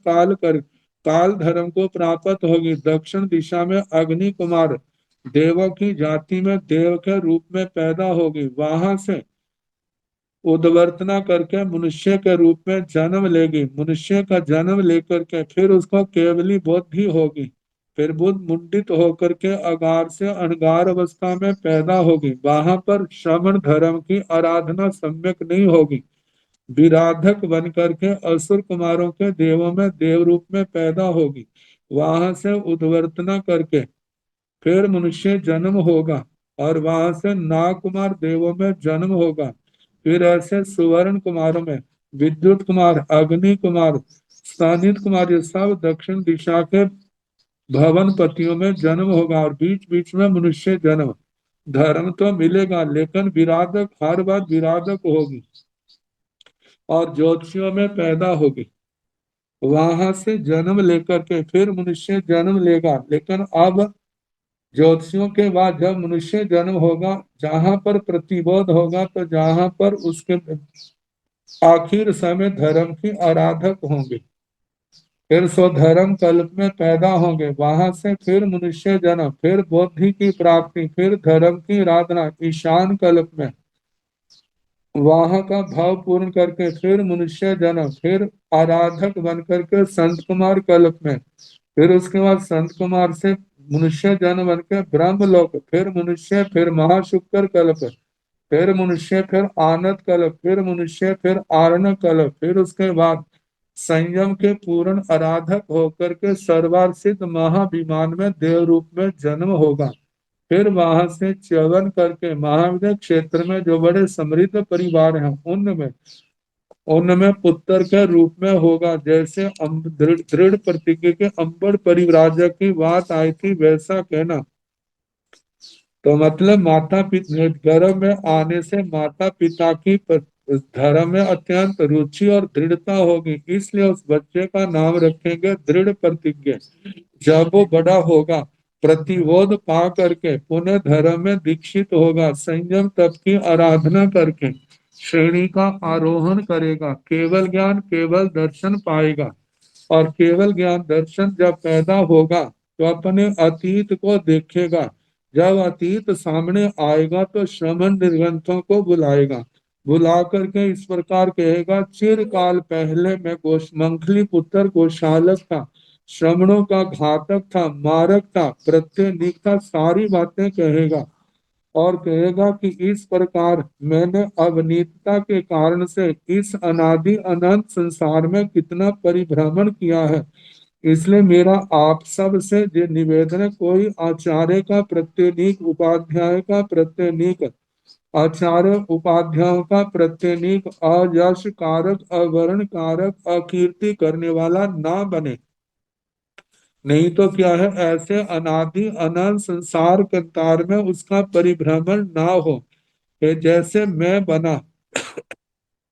Speaker 2: काल धर्म को प्राप्त होगी। दक्षिण दिशा में अग्नि कुमार देवों की जाति में देव के रूप में पैदा होगी, वहां से उद्वर्तना करके मनुष्य के रूप में जन्म लेगी। मनुष्य का जन्म लेकर के फिर उसको केवली बुद्धि होगी, फिर बुद्ध मुंडित होकर के अगार से अनगार अवस्था में पैदा होगी। वहां पर श्रमण धर्म की आराधना सम्यक नहीं होगी, विराधक बन करके असुर कुमारों के देवों में देव रूप में पैदा होगी। वहां से उद्वर्तना करके फिर मनुष्य जन्म होगा, और वहां से नाग कुमार देवों में जन्म होगा। फिर ऐसे सुवर्ण कुमारों में विद्युत कुमार, अग्नि कुमार, स्थानित कुमार, ये सब दक्षिण दिशा के भवन पतियों में जन्म होगा। और बीच बीच में मनुष्य जन्म, धर्म तो मिलेगा लेकिन विराधक, हर बार विराधक होगी और ज्योतिषियों में पैदा होगी। वहां से जन्म लेकर के फिर मनुष्य जन्म लेगा, लेकिन अब ज्योतिषियों के बाद जब मनुष्य जन्म होगा, जहां पर प्रतिबोध होगा, तो जहां पर उसके आखिर समय धर्म की आराधक होंगे, फिर स्वधर्म कल्प में पैदा होंगे। वहां से फिर मनुष्य जन्म, फिर बुद्धि की प्राप्ति, फिर धर्म की आराधना ईशान कल्प में, वहां का भाव पूर्ण करके फिर मनुष्य जन्म, फिर आराधक बन करके संत कुमार कल्प में, फिर उसके बाद संत कुमार से मनुष्य जन्म बन के ब्रह्मलोक, फिर मनुष्य, फिर महाशुक्र कल्प, फिर मनुष्य, फिर आनंद कल्प, फिर मनुष्य, फिर आरण कल्प, फिर उसके बाद संयम के पूर्ण आराधक होकर के सर्वार सिद्ध महाभिमान में देव रूप में जन्म होगा। फिर वहां से च्यवन करके महाविद्या क्षेत्र में जो बड़े समृद्ध परिवार हैं, उनमें उनमें पुत्र के रूप में होगा। जैसे दृढ़ दृढ़ प्रतिज्ञा के अंबर परिव्राजक की बात आई थी, वैसा कहना। तो मतलब माता पिता गर्भ में आने से माता पिता की धर्म में अत्यंत रुचि और दृढ़ता होगी, इसलिए उस बच्चे का नाम रखेंगे दृढ़ प्रतिज्ञा। जब वो बड़ा होगा, प्रतिबोध पा करके पुनः धर्म में दीक्षित होगा, संयम तप की आराधना करके श्रेणी का आरोहण करेगा, केवल ज्ञान केवल दर्शन पाएगा। और केवल ज्ञान दर्शन जब पैदा होगा तो अपने अतीत को देखेगा। जब अतीत सामने आएगा तो श्रमण निर्ग्रंथों को बुलाएगा, बुला करके इस प्रकार कहेगा, चिरकाल पहले मैं मंथली पुत्र गोशालक था, श्रमणों का घातक था, मारक था, प्रत्यनीक था, सारी बातें कहेगा। और कहेगा कि इस प्रकार मैंने अवनीतता के कारण से इस अनादि अनंत संसार में कितना परिभ्रमण किया है, इसलिए मेरा आप सब से ये निवेदन है, कोई आचार्य का प्रत्यनीक, उपाध्याय का प्रत्यनीक, आचार्य उपाध्यायों का प्रत्यनीक, अयश कारक, अवर्ण कारक, अकीर्ति करने वाला ना बने। नहीं तो क्या है, ऐसे अनादि अनंत संसार के तार में उसका परिभ्रमण ना हो। कि जैसे मैं बना,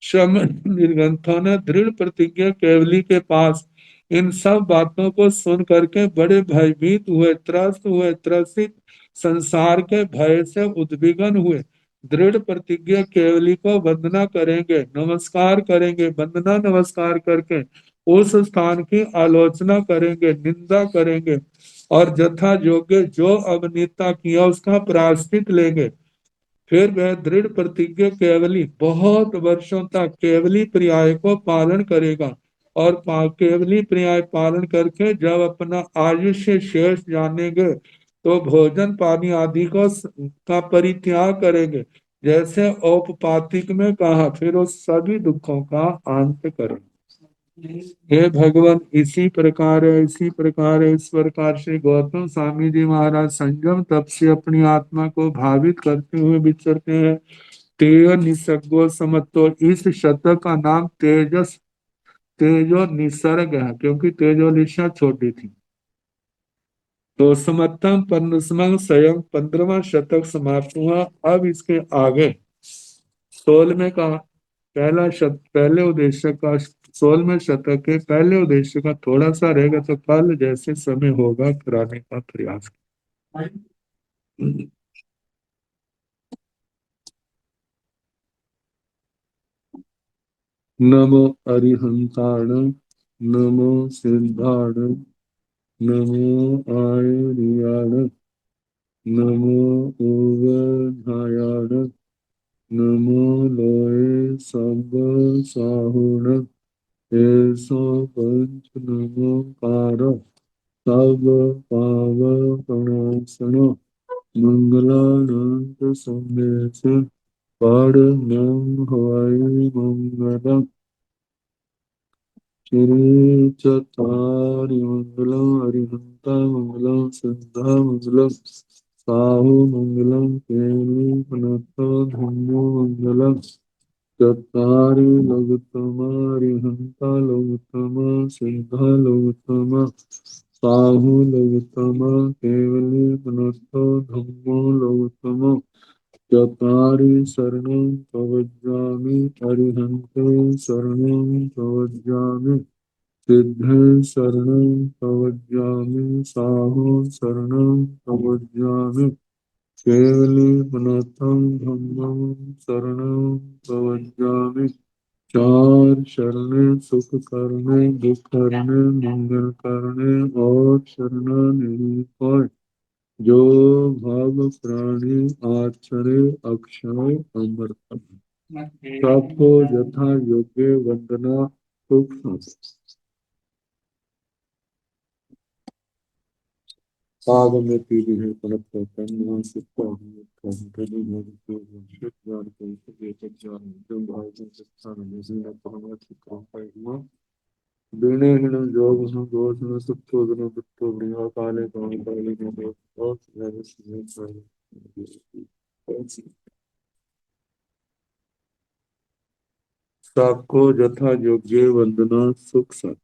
Speaker 2: श्रम निर्ग्रंथों ने दृढ़ प्रतिज्ञा केवली के पास इन सब बातों को सुन करके बड़े भयभीत हुए, त्रस्त हुए, त्रसित संसार के भय से उद्विग्न हुए। दृढ़ प्रतिज्ञा केवली को वंदना करेंगे, नमस्कार करेंगे, वंदना नमस्कार करके उस स्थान की आलोचना करेंगे, निंदा करेंगे, और यथा योग्य जो अवनीता किया उसका प्रायश्चित लेंगे। फिर वह दृढ़ प्रतिज्ञा केवली बहुत वर्षों तक केवली पर्याय को पालन करेगा, और केवली पर्याय पालन करके जब अपना आयुष्य शेष जानेंगे तो भोजन पानी आदि को का परित्याग करेंगे, जैसे औपपातिक में कहा, फिर उस सभी दुखों का अंत करेंगे। हे भगवान, इसी प्रकार है, इसी प्रकार है, इस प्रकार से गौतम स्वामी जी महाराज संयम तप से अपनी आत्मा को भावित करते हुए विचरते हैं। तेय निसर्गो समत्तो, इस शतक का नाम तेजस, तेजो निसर्ग है, क्योंकि तेजो निशा छोटी थी। तो समत्तम पन्नुसमं स्वयं 15वां शतक समाप्त हुआ। अब इसके आगे 16वें का पहले उद्देश्य का 16वें शतक के पहले उद्देश्य का थोड़ा सा रहेगा, तो कल जैसे समय होगा कराने का प्रयास। नमो अरिहंताण, नमो सिद्धाण, नमो आयर्याण, नमो ओवधायाण, नमो लोए सब साहुण, ऐसो पंच नमोकार, सब पाव प्रणसन, मंगलानंद संदेश, परमं हवै मंगलम्। श्री चत्वारि मंगलम अरिहंता मंगलम सिद्धा मंगलम साहु मंगलम केली पनतो धम्मो मंगलम चत्वारि लोकोत्तम अरिहंता लोकोत्तम सिद्धा लोकोत्तम साहु लोकोत्तम केवली पनतो धम्मो लोकोत्तम चत्वारि शरणं प्रवज्जामि अरिहन्ते शरणं प्रवज्जामि सिद्धं शरणं प्रवज्जामि साहु शरणं प्रवज्जामि केवली पुनर्थं धम्मं शरणं प्रवज्जामि चार शरणे सुख करने दुख करने मंगल करने और शरण नहीं पाए जो भाव प्राणी आचरे अक्षय अमृत सबको यथा योग्य वंदना सुख साग में पीली है पलक का तन सिक्का कंधनी में शिव ज्ञान को एक ज्ञान जो भाव से शिक्षा में जीवन परम चित्रों का हुआ बीने हिन जोग न दोष न सुखो न दुखो ब्रिया काले काले काले में और सबको यथा योग्य वंदना सुख सत